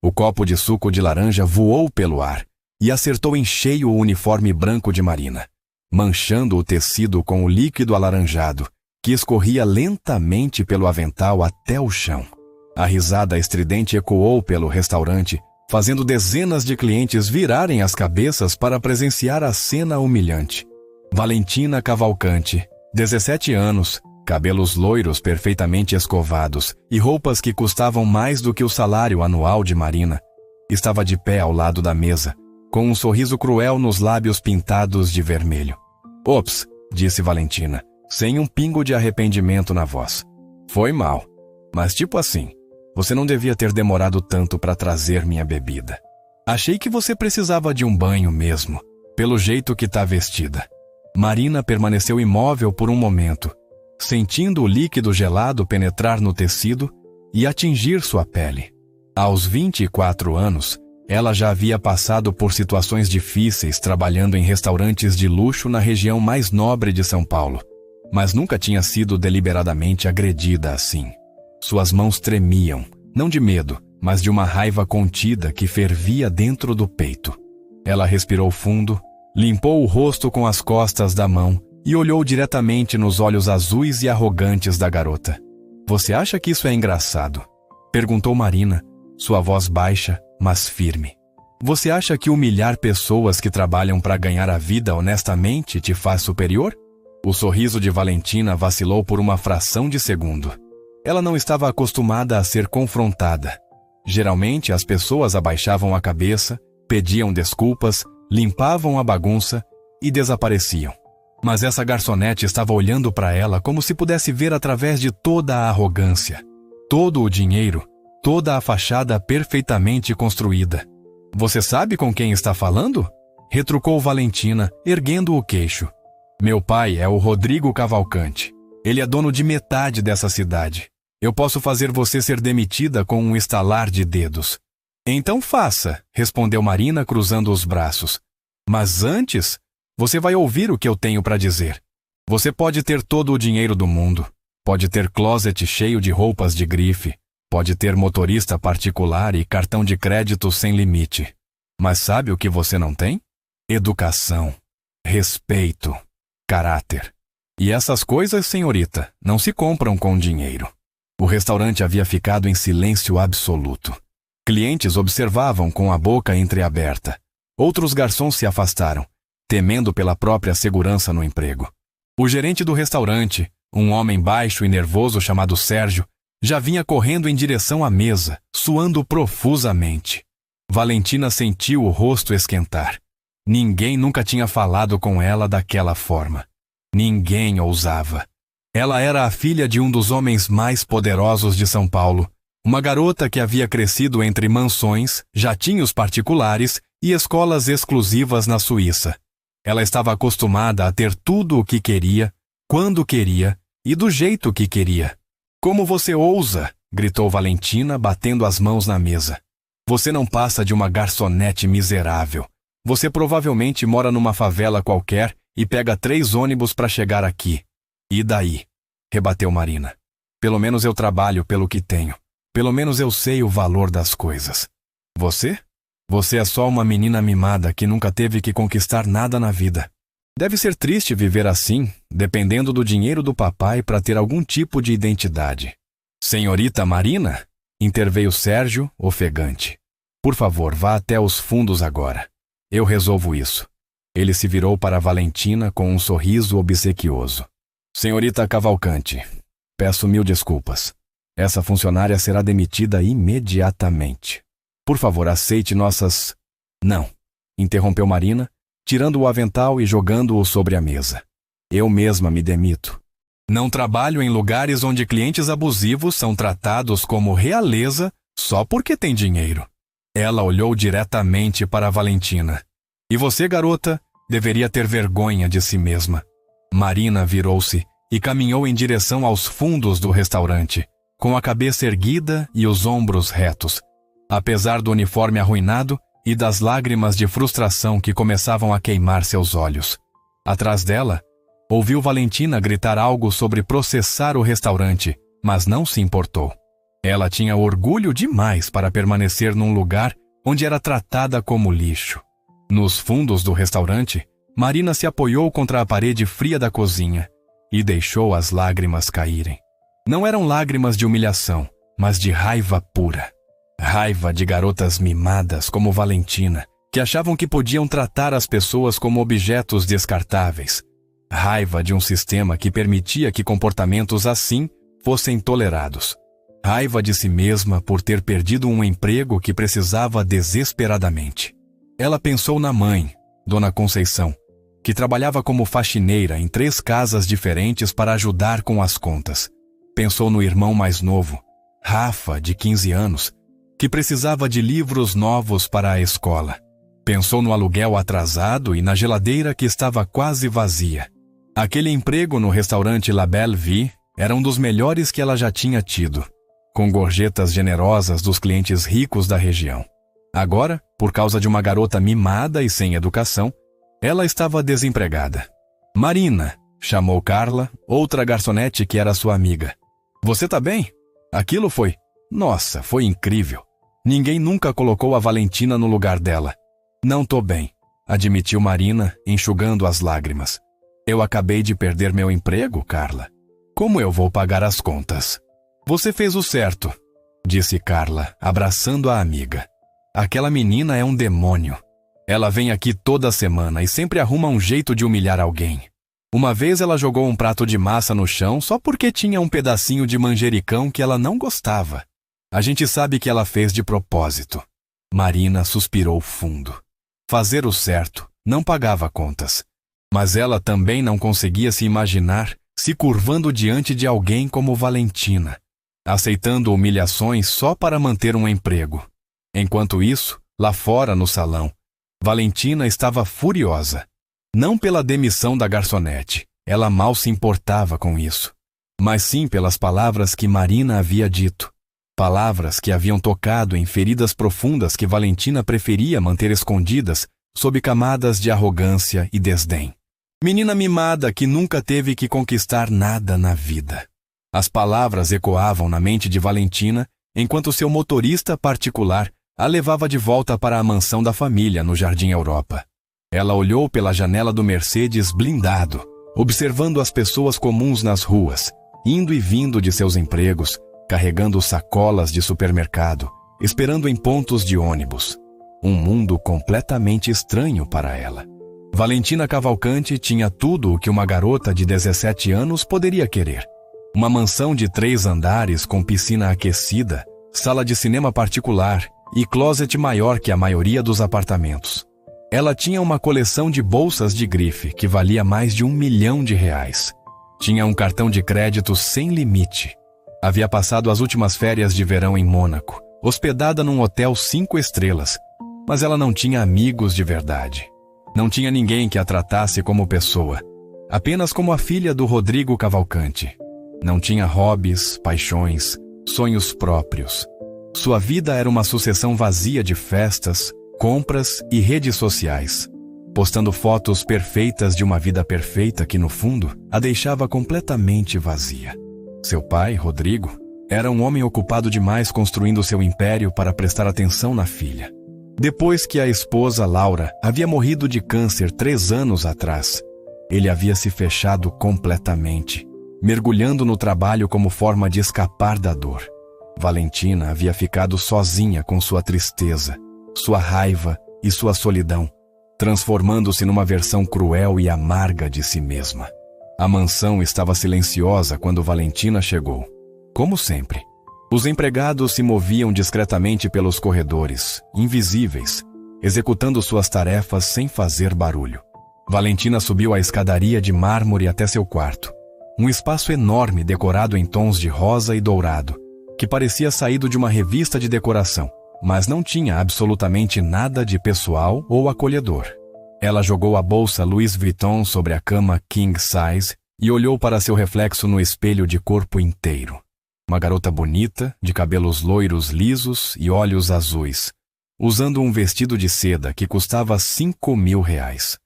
O copo de suco de laranja voou pelo ar e acertou em cheio o uniforme branco de Marina, manchando o tecido com o líquido alaranjado, que escorria lentamente pelo avental até o chão. A risada estridente ecoou pelo restaurante, fazendo dezenas de clientes virarem as cabeças para presenciar a cena humilhante. Valentina Cavalcante, 17 anos, cabelos loiros perfeitamente escovados e roupas que custavam mais do que o salário anual de Marina, estava de pé ao lado da mesa, com um sorriso cruel nos lábios pintados de vermelho. «Ops», disse Valentina, sem um pingo de arrependimento na voz. «Foi mal. Mas tipo assim, você não devia ter demorado tanto para trazer minha bebida. Achei que você precisava de um banho mesmo, pelo jeito que tá vestida». Marina permaneceu imóvel por um momento, sentindo o líquido gelado penetrar no tecido e atingir sua pele. Aos 24 anos, ela já havia passado por situações difíceis trabalhando em restaurantes de luxo na região mais nobre de São Paulo, mas nunca tinha sido deliberadamente agredida assim. Suas mãos tremiam, não de medo, mas de uma raiva contida que fervia dentro do peito. Ela respirou fundo, limpou o rosto com as costas da mão e olhou diretamente nos olhos azuis e arrogantes da garota. «Você acha que isso é engraçado?» perguntou Marina, sua voz baixa, mas firme. «Você acha que humilhar pessoas que trabalham para ganhar a vida honestamente te faz superior?» O sorriso de Valentina vacilou por uma fração de segundo. Ela não estava acostumada a ser confrontada. Geralmente, as pessoas abaixavam a cabeça, pediam desculpas, limpavam a bagunça e desapareciam. Mas essa garçonete estava olhando para ela como se pudesse ver através de toda a arrogância, todo o dinheiro, toda a fachada perfeitamente construída. «Você sabe com quem está falando?» retrucou Valentina, erguendo o queixo. «Meu pai é o Rodrigo Cavalcante. Ele é dono de metade dessa cidade. Eu posso fazer você ser demitida com um estalar de dedos». «Então faça», respondeu Marina cruzando os braços. «Mas antes, você vai ouvir o que eu tenho para dizer. Você pode ter todo o dinheiro do mundo, pode ter closet cheio de roupas de grife, pode ter motorista particular e cartão de crédito sem limite. Mas sabe o que você não tem? Educação, respeito, caráter. E essas coisas, senhorita, não se compram com dinheiro». O restaurante havia ficado em silêncio absoluto. Clientes observavam com a boca entreaberta. Outros garçons se afastaram, temendo pela própria segurança no emprego. O gerente do restaurante, um homem baixo e nervoso chamado Sérgio, já vinha correndo em direção à mesa, suando profusamente. Valentina sentiu o rosto esquentar. Ninguém nunca tinha falado com ela daquela forma. Ninguém ousava. Ela era a filha de um dos homens mais poderosos de São Paulo, uma garota que havia crescido entre mansões, jatinhos particulares e escolas exclusivas na Suíça. Ela estava acostumada a ter tudo o que queria, quando queria e do jeito que queria. «Como você ousa?» gritou Valentina, batendo as mãos na mesa. «Você não passa de uma garçonete miserável. Você provavelmente mora numa favela qualquer e pega 3 ônibus para chegar aqui. E daí?» rebateu Marina. «Pelo menos eu trabalho pelo que tenho. Pelo menos eu sei o valor das coisas. Você? Você é só uma menina mimada que nunca teve que conquistar nada na vida. Deve ser triste viver assim, dependendo do dinheiro do papai para ter algum tipo de identidade». «Senhorita Marina?» interveio Sérgio, ofegante. «Por favor, vá até os fundos agora. Eu resolvo isso». Ele se virou para Valentina com um sorriso obsequioso. «Senhorita Cavalcante, peço 1000 desculpas. Essa funcionária será demitida imediatamente. Por favor, aceite nossas...» «Não», interrompeu Marina, tirando o avental e jogando-o sobre a mesa. «Eu mesma me demito. Não trabalho em lugares onde clientes abusivos são tratados como realeza só porque tem dinheiro». Ela olhou diretamente para Valentina. «E você, garota, deveria ter vergonha de si mesma». Marina virou-se e caminhou em direção aos fundos do restaurante, com a cabeça erguida e os ombros retos, apesar do uniforme arruinado e das lágrimas de frustração que começavam a queimar seus olhos. Atrás dela, ouviu Valentina gritar algo sobre processar o restaurante, mas não se importou. Ela tinha orgulho demais para permanecer num lugar onde era tratada como lixo. Nos fundos do restaurante, Marina se apoiou contra a parede fria da cozinha e deixou as lágrimas caírem. Não eram lágrimas de humilhação, mas de raiva pura. Raiva de garotas mimadas como Valentina, que achavam que podiam tratar as pessoas como objetos descartáveis. Raiva de um sistema que permitia que comportamentos assim fossem tolerados. Raiva de si mesma por ter perdido um emprego que precisava desesperadamente. Ela pensou na mãe, Dona Conceição, que trabalhava como faxineira em 3 casas diferentes para ajudar com as contas. Pensou no irmão mais novo, Rafa, de 15 anos, que precisava de livros novos para a escola. Pensou no aluguel atrasado e na geladeira que estava quase vazia. Aquele emprego no restaurante La Belle Vie era um dos melhores que ela já tinha tido, com gorjetas generosas dos clientes ricos da região. Agora, por causa de uma garota mimada e sem educação, ela estava desempregada. Marina, chamou Carla, outra garçonete que era sua amiga. Você tá bem? Aquilo foi... Nossa, foi incrível. Ninguém nunca colocou a Valentina no lugar dela. Não tô bem, admitiu Marina, enxugando as lágrimas. Eu acabei de perder meu emprego, Carla. Como eu vou pagar as contas? Você fez o certo, disse Carla, abraçando a amiga. Aquela menina é um demônio. Ela vem aqui toda semana e sempre arruma um jeito de humilhar alguém. Uma vez ela jogou um prato de massa no chão só porque tinha um pedacinho de manjericão que ela não gostava. A gente sabe que ela fez de propósito. Marina suspirou fundo. Fazer o certo não pagava contas. Mas ela também não conseguia se imaginar se curvando diante de alguém como Valentina, aceitando humilhações só para manter um emprego. Enquanto isso, lá fora no salão, Valentina estava furiosa. Não pela demissão da garçonete, ela mal se importava com isso, mas sim pelas palavras que Marina havia dito. Palavras que haviam tocado em feridas profundas que Valentina preferia manter escondidas sob camadas de arrogância e desdém. Menina mimada que nunca teve que conquistar nada na vida. As palavras ecoavam na mente de Valentina enquanto seu motorista particular a levava de volta para a mansão da família no Jardim Europa. Ela olhou pela janela do Mercedes blindado, observando as pessoas comuns nas ruas, indo e vindo de seus empregos, carregando sacolas de supermercado, esperando em pontos de ônibus. Um mundo completamente estranho para ela. Valentina Cavalcante tinha tudo o que uma garota de 17 anos poderia querer. Uma mansão de 3 andares com piscina aquecida, sala de cinema particular e closet maior que a maioria dos apartamentos. Ela tinha uma coleção de bolsas de grife que valia mais de R$1 milhão. Tinha um cartão de crédito sem limite. Havia passado as últimas férias de verão em Mônaco, hospedada num hotel 5 estrelas, mas ela não tinha amigos de verdade. Não tinha ninguém que a tratasse como pessoa, apenas como a filha do Rodrigo Cavalcante. Não tinha hobbies, paixões, sonhos próprios. Sua vida era uma sucessão vazia de festas, compras e redes sociais, postando fotos perfeitas de uma vida perfeita que, no fundo, a deixava completamente vazia. Seu pai, Rodrigo, era um homem ocupado demais construindo seu império para prestar atenção na filha. Depois que a esposa, Laura, havia morrido de câncer 3 anos atrás, ele havia se fechado completamente, mergulhando no trabalho como forma de escapar da dor. Valentina havia ficado sozinha com sua tristeza, sua raiva e sua solidão, transformando-se numa versão cruel e amarga de si mesma. A mansão estava silenciosa quando Valentina chegou. Como sempre, os empregados se moviam discretamente pelos corredores, invisíveis, executando suas tarefas sem fazer barulho. Valentina subiu a escadaria de mármore até seu quarto, um espaço enorme decorado em tons de rosa e dourado, que parecia saído de uma revista de decoração, mas não tinha absolutamente nada de pessoal ou acolhedor. Ela jogou a bolsa Louis Vuitton sobre a cama king size e olhou para seu reflexo no espelho de corpo inteiro. Uma garota bonita, de cabelos loiros lisos e olhos azuis, usando um vestido de seda que custava R$5.000.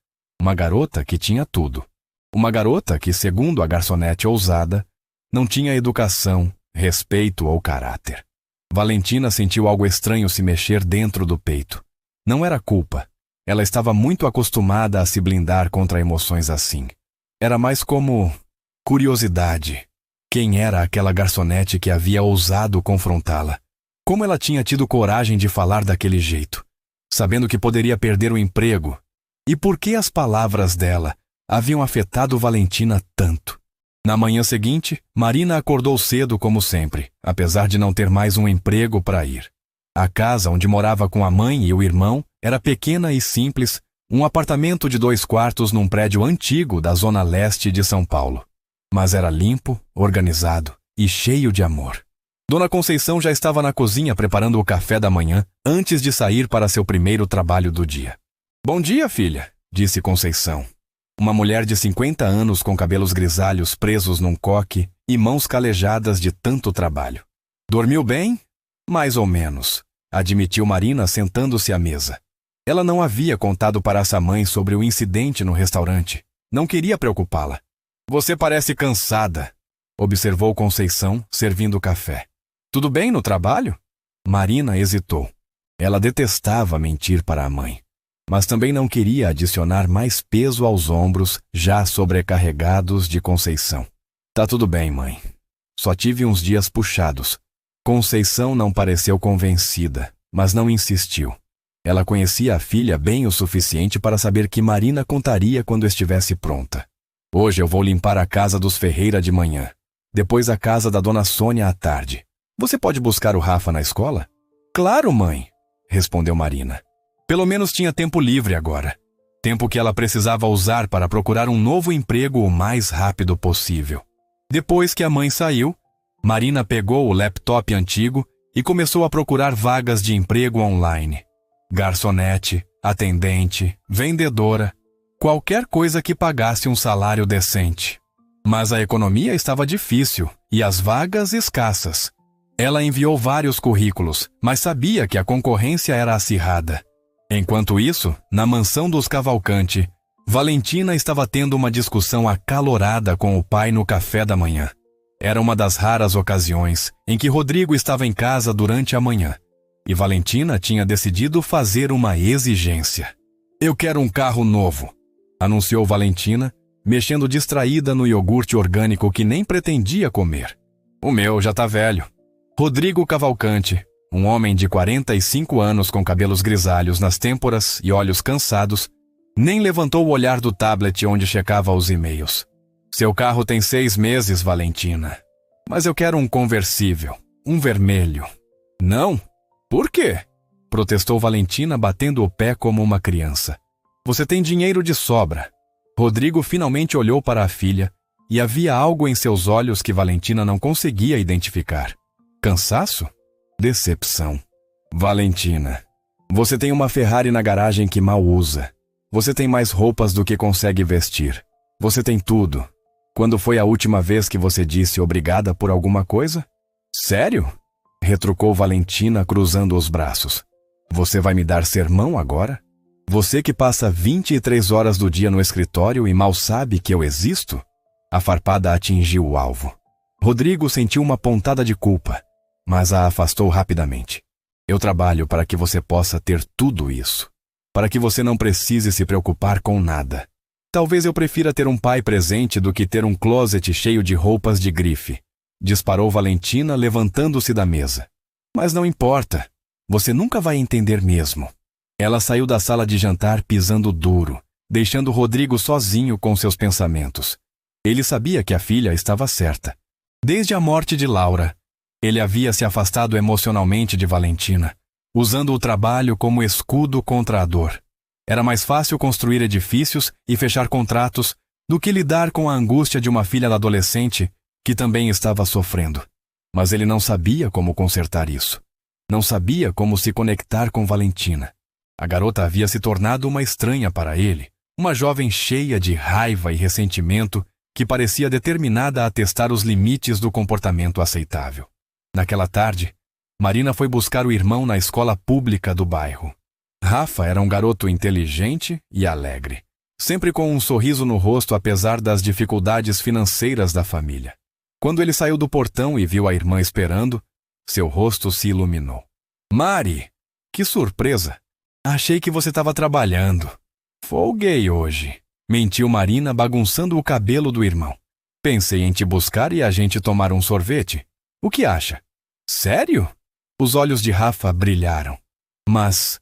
Uma garota que tinha tudo. Uma garota que, segundo a garçonete ousada, não tinha educação, respeito ou caráter. Valentina sentiu algo estranho se mexer dentro do peito. Não era culpa. Ela estava muito acostumada a se blindar contra emoções assim. Era mais como curiosidade. Quem era aquela garçonete que havia ousado confrontá-la? Como ela tinha tido coragem de falar daquele jeito, sabendo que poderia perder o emprego? E por que as palavras dela haviam afetado Valentina tanto? Na manhã seguinte, Marina acordou cedo como sempre, apesar de não ter mais um emprego para ir. A casa onde morava com a mãe e o irmão era pequena e simples, um apartamento de 2 quartos num prédio antigo da zona leste de São Paulo. Mas era limpo, organizado e cheio de amor. Dona Conceição já estava na cozinha preparando o café da manhã antes de sair para seu primeiro trabalho do dia. "Bom dia, filha", disse Conceição. Uma mulher de 50 anos com cabelos grisalhos presos num coque e mãos calejadas de tanto trabalho. "Dormiu bem?" "Mais ou menos", admitiu Marina sentando-se à mesa. Ela não havia contado para essa mãe sobre o incidente no restaurante. Não queria preocupá-la. "Você parece cansada", observou Conceição, servindo café. "Tudo bem no trabalho?" Marina hesitou. Ela detestava mentir para a mãe, mas também não queria adicionar mais peso aos ombros já sobrecarregados de Conceição. "Tá tudo bem, mãe. Só tive uns dias puxados." Conceição não pareceu convencida, mas não insistiu. Ela conhecia a filha bem o suficiente para saber que Marina contaria quando estivesse pronta. "Hoje eu vou limpar a casa dos Ferreira de manhã, depois a casa da dona Sônia à tarde. Você pode buscar o Rafa na escola?" "Claro, mãe", respondeu Marina. Pelo menos tinha tempo livre agora. Tempo que ela precisava usar para procurar um novo emprego o mais rápido possível. Depois que a mãe saiu, Marina pegou o laptop antigo e começou a procurar vagas de emprego online. Garçonete, atendente, vendedora, qualquer coisa que pagasse um salário decente. Mas a economia estava difícil e as vagas escassas. Ela enviou vários currículos, mas sabia que a concorrência era acirrada. Enquanto isso, na mansão dos Cavalcante, Valentina estava tendo uma discussão acalorada com o pai no café da manhã. Era uma das raras ocasiões em que Rodrigo estava em casa durante a manhã, e Valentina tinha decidido fazer uma exigência. "Eu quero um carro novo", anunciou Valentina, mexendo distraída no iogurte orgânico que nem pretendia comer. "O meu já tá velho." Rodrigo Cavalcante, um homem de 45 anos com cabelos grisalhos nas têmporas e olhos cansados, nem levantou o olhar do tablet onde checava os e-mails. "Seu carro tem 6 meses, Valentina. Mas eu quero um conversível, um vermelho." "Não? Por quê?" protestou Valentina, batendo o pé como uma criança. "Você tem dinheiro de sobra." Rodrigo finalmente olhou para a filha e havia algo em seus olhos que Valentina não conseguia identificar. Cansaço? Decepção. "Valentina, você tem uma Ferrari na garagem que mal usa. Você tem mais roupas do que consegue vestir. Você tem tudo. Quando foi a última vez que você disse obrigada por alguma coisa?" "Sério?" retrucou Valentina, cruzando os braços. "Você vai me dar sermão agora? Você que passa 23 horas do dia no escritório e mal sabe que eu existo?" A farpada atingiu o alvo. Rodrigo sentiu uma pontada de culpa, mas a afastou rapidamente. "Eu trabalho para que você possa ter tudo isso, para que você não precise se preocupar com nada. Talvez eu prefira ter um pai presente do que ter um closet cheio de roupas de grife", disparou Valentina, levantando-se da mesa. "Mas não importa, você nunca vai entender mesmo." Ela saiu da sala de jantar pisando duro, deixando Rodrigo sozinho com seus pensamentos. Ele sabia que a filha estava certa. Desde a morte de Laura, ele havia se afastado emocionalmente de Valentina, usando o trabalho como escudo contra a dor. Era mais fácil construir edifícios e fechar contratos do que lidar com a angústia de uma filha adolescente que também estava sofrendo. Mas ele não sabia como consertar isso. Não sabia como se conectar com Valentina. A garota havia se tornado uma estranha para ele, uma jovem cheia de raiva e ressentimento que parecia determinada a testar os limites do comportamento aceitável. Naquela tarde, Marina foi buscar o irmão na escola pública do bairro. Rafa era um garoto inteligente e alegre, sempre com um sorriso no rosto apesar das dificuldades financeiras da família. Quando ele saiu do portão e viu a irmã esperando, seu rosto se iluminou. Mari, que surpresa! Achei que você estava trabalhando. Folguei hoje, mentiu Marina, bagunçando o cabelo do irmão. Pensei em te buscar e a gente tomar um sorvete. O que acha? Sério? Os olhos de Rafa brilharam. Mas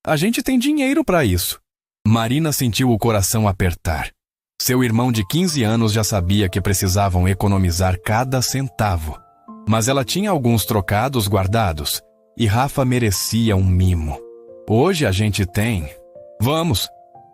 a gente tem dinheiro para isso. Marina sentiu o coração apertar. Seu irmão de 15 anos já sabia que precisavam economizar cada centavo. Mas ela tinha alguns trocados guardados e Rafa merecia um mimo. Hoje a gente tem. Vamos!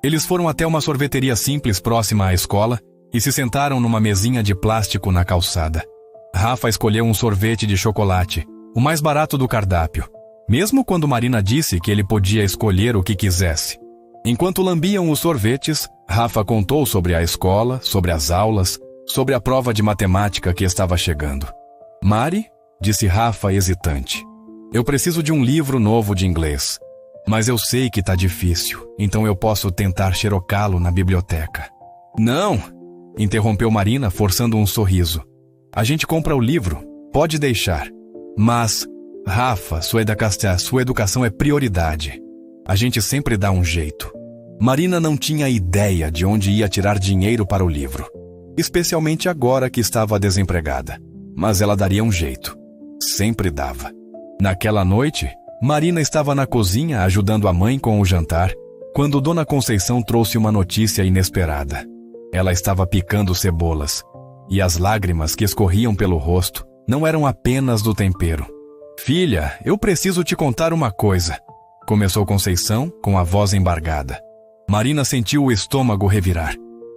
Eles foram até uma sorveteria simples próxima à escola e se sentaram numa mesinha de plástico na calçada. Rafa escolheu um sorvete de chocolate, o mais barato do cardápio, mesmo quando Marina disse que ele podia escolher o que quisesse. Enquanto lambiam os sorvetes, Rafa contou sobre a escola, sobre as aulas, sobre a prova de matemática que estava chegando. Mari, disse Rafa hesitante, eu preciso de um livro novo de inglês. Mas eu sei que tá difícil, então eu posso tentar xerocá-lo na biblioteca. Não! Interrompeu Marina, forçando um sorriso. A gente compra o livro, pode deixar. Mas, Rafa, sua educação é prioridade. A gente sempre dá um jeito. Marina não tinha ideia de onde ia tirar dinheiro para o livro, especialmente agora que estava desempregada. Mas ela daria um jeito. Sempre dava. Naquela noite, Marina estava na cozinha ajudando a mãe com o jantar, quando Dona Conceição trouxe uma notícia inesperada. Ela estava picando cebolas, e as lágrimas que escorriam pelo rosto não eram apenas do tempero. Filha, eu preciso te contar uma coisa, começou Conceição com a voz embargada. Marina sentiu o estômago revirar.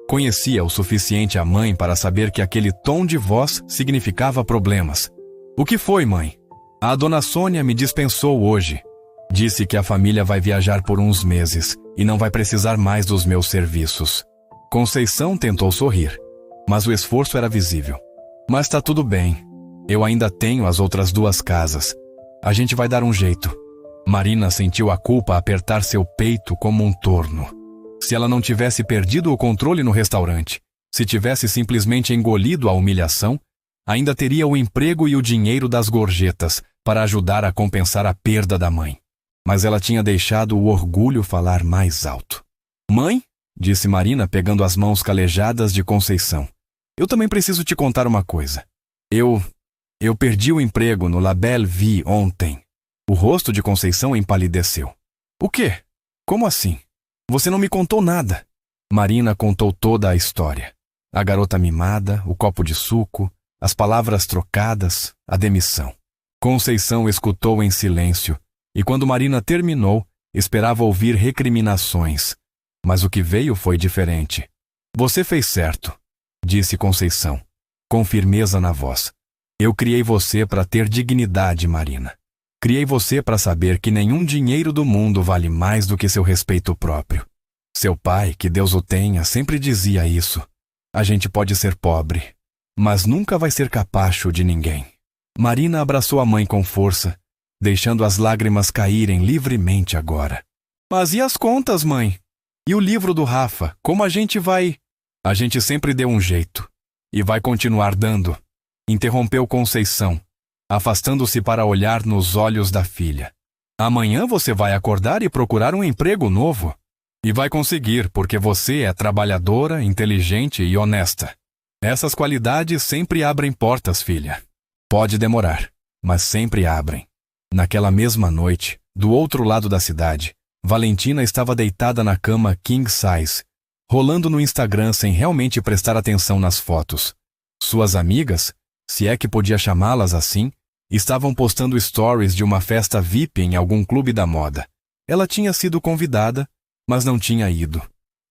Conhecia o suficiente a mãe para saber que aquele tom de voz significava problemas. O que foi, mãe? A dona Sônia me dispensou hoje. Disse que a família vai viajar por uns meses e não vai precisar mais dos meus serviços. Conceição tentou sorrir, mas o esforço era visível. Mas tá tudo bem. Eu ainda tenho as outras 2 casas. A gente vai dar um jeito. Marina sentiu a culpa apertar seu peito como um torno. Se ela não tivesse perdido o controle no restaurante, se tivesse simplesmente engolido a humilhação, ainda teria o emprego e o dinheiro das gorjetas para ajudar a compensar a perda da mãe. Mas ela tinha deixado o orgulho falar mais alto. Mãe, disse Marina pegando as mãos calejadas de Conceição. Eu também preciso te contar uma coisa. Eu perdi o emprego no La Belle Vie ontem. O rosto de Conceição empalideceu. O quê? Como assim? Você não me contou nada. Marina contou toda a história. A garota mimada, o copo de suco, as palavras trocadas, a demissão. Conceição escutou em silêncio, e quando Marina terminou, esperava ouvir recriminações. Mas o que veio foi diferente. Você fez certo, disse Conceição, com firmeza na voz. Eu criei você para ter dignidade, Marina. Criei você para saber que nenhum dinheiro do mundo vale mais do que seu respeito próprio. Seu pai, que Deus o tenha, sempre dizia isso. A gente pode ser pobre, mas nunca vai ser capacho de ninguém. Marina abraçou a mãe com força, deixando as lágrimas caírem livremente agora. Mas e as contas, mãe? E o livro do Rafa, como a gente vai... A gente sempre deu um jeito. E vai continuar dando. Interrompeu Conceição, afastando-se para olhar nos olhos da filha. Amanhã você vai acordar e procurar um emprego novo. E vai conseguir, porque você é trabalhadora, inteligente e honesta. Essas qualidades sempre abrem portas, filha. Pode demorar, mas sempre abrem. Naquela mesma noite, do outro lado da cidade, Valentina estava deitada na cama king size, rolando no Instagram sem realmente prestar atenção nas fotos. Suas amigas, se é que podia chamá-las assim, estavam postando stories de uma festa VIP em algum clube da moda. Ela tinha sido convidada, mas não tinha ido.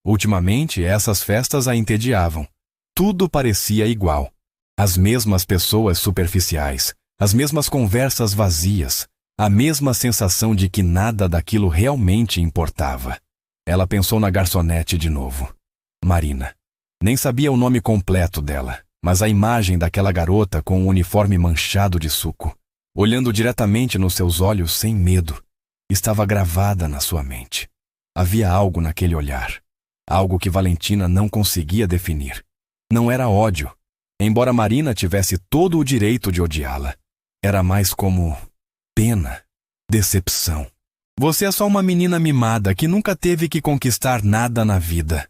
Ultimamente, essas festas a entediavam. Tudo parecia igual. As mesmas pessoas superficiais, as mesmas conversas vazias, a mesma sensação de que nada daquilo realmente importava. Ela pensou na garçonete de novo. Marina. Nem sabia o nome completo dela, mas a imagem daquela garota com o uniforme manchado de suco, olhando diretamente nos seus olhos sem medo, estava gravada na sua mente. Havia algo naquele olhar, algo que Valentina não conseguia definir. Não era ódio, embora Marina tivesse todo o direito de odiá-la. Era mais como pena, decepção. Você é só uma menina mimada que nunca teve que conquistar nada na vida.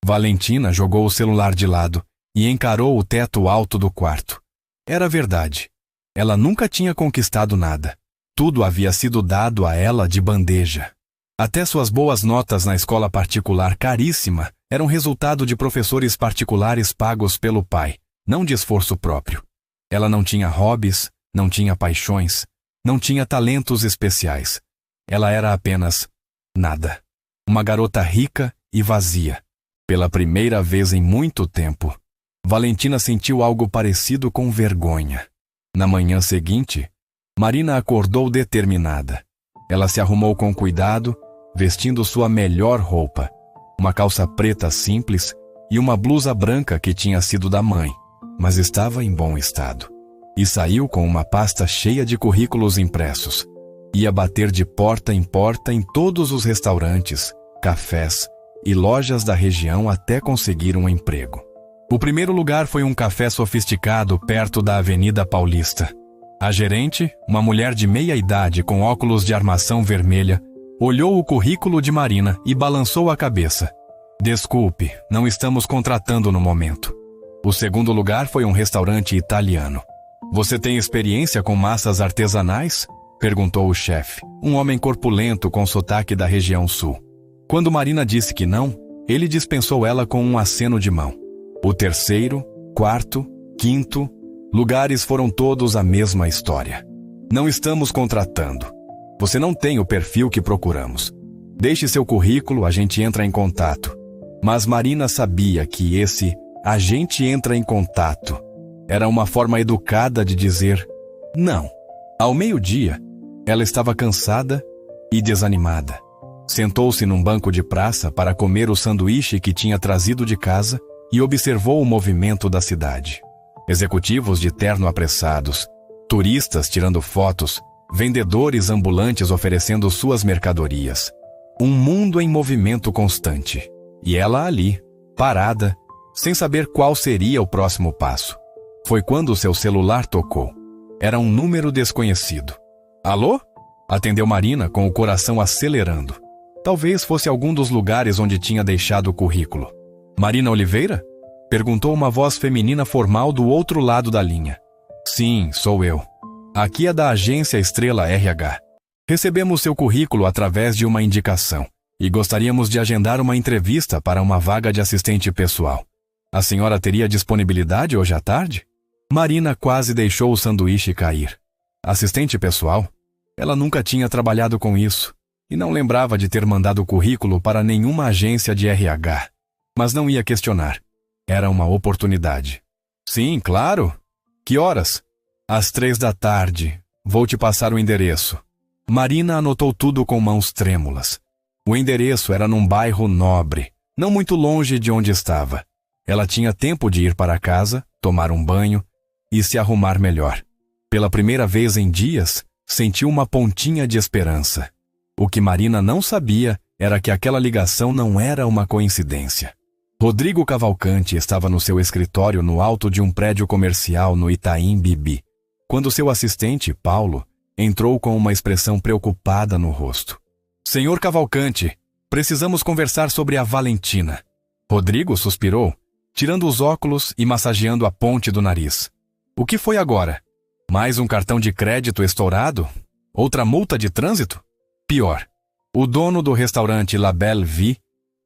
Valentina jogou o celular de lado e encarou o teto alto do quarto. Era verdade. Ela nunca tinha conquistado nada. Tudo havia sido dado a ela de bandeja. Até suas boas notas na escola particular caríssima eram resultado de professores particulares pagos pelo pai, não de esforço próprio. Ela não tinha hobbies, não tinha paixões, não tinha talentos especiais. Ela era apenas nada. Uma garota rica e vazia. Pela primeira vez em muito tempo, Valentina sentiu algo parecido com vergonha. Na manhã seguinte, Marina acordou determinada. Ela se arrumou com cuidado, vestindo sua melhor roupa, uma calça preta simples e uma blusa branca que tinha sido da mãe, mas estava em bom estado. E saiu com uma pasta cheia de currículos impressos. Ia bater de porta em todos os restaurantes, cafés e lojas da região até conseguir um emprego. O primeiro lugar foi um café sofisticado perto da Avenida Paulista. A gerente, uma mulher de meia idade com óculos de armação vermelha, olhou o currículo de Marina e balançou a cabeça. Desculpe, não estamos contratando no momento. O segundo lugar foi um restaurante italiano. Você tem experiência com massas artesanais? Perguntou o chefe, um homem corpulento com sotaque da região sul. Quando Marina disse que não, ele dispensou ela com um aceno de mão. O terceiro, quarto, quinto, lugares foram todos a mesma história. Não estamos contratando. Você não tem o perfil que procuramos. Deixe seu currículo, a gente entra em contato. Mas Marina sabia que esse "a gente entra em contato" era uma forma educada de dizer não. Ao meio-dia, ela estava cansada e desanimada. Sentou-se num banco de praça para comer o sanduíche que tinha trazido de casa e observou o movimento da cidade. Executivos de terno apressados, turistas tirando fotos, vendedores ambulantes oferecendo suas mercadorias. Um mundo em movimento constante. E ela ali, parada, sem saber qual seria o próximo passo. Foi quando seu celular tocou. Era um número desconhecido. Alô? Atendeu Marina com o coração acelerando. Talvez fosse algum dos lugares onde tinha deixado o currículo. Marina Oliveira? Perguntou uma voz feminina formal do outro lado da linha. Sim, sou eu. Aqui é da agência Estrela RH. Recebemos seu currículo através de uma indicação e gostaríamos de agendar uma entrevista para uma vaga de assistente pessoal. A senhora teria disponibilidade hoje à tarde? Marina quase deixou o sanduíche cair. Assistente pessoal? Ela nunca tinha trabalhado com isso e não lembrava de ter mandado o currículo para nenhuma agência de RH. Mas não ia questionar. Era uma oportunidade. Sim, claro. Que horas? Às 15h. Vou te passar o endereço. Marina anotou tudo com mãos trêmulas. O endereço era num bairro nobre, não muito longe de onde estava. Ela tinha tempo de ir para casa, tomar um banho e se arrumar melhor. Pela primeira vez em dias, sentiu uma pontinha de esperança. O que Marina não sabia era que aquela ligação não era uma coincidência. Rodrigo Cavalcante estava no seu escritório no alto de um prédio comercial no Itaim Bibi, quando seu assistente, Paulo, entrou com uma expressão preocupada no rosto. Senhor Cavalcante, precisamos conversar sobre a Valentina. Rodrigo suspirou, tirando os óculos e massageando a ponte do nariz. O que foi agora? Mais um cartão de crédito estourado? Outra multa de trânsito? Pior. O dono do restaurante La Belle Vie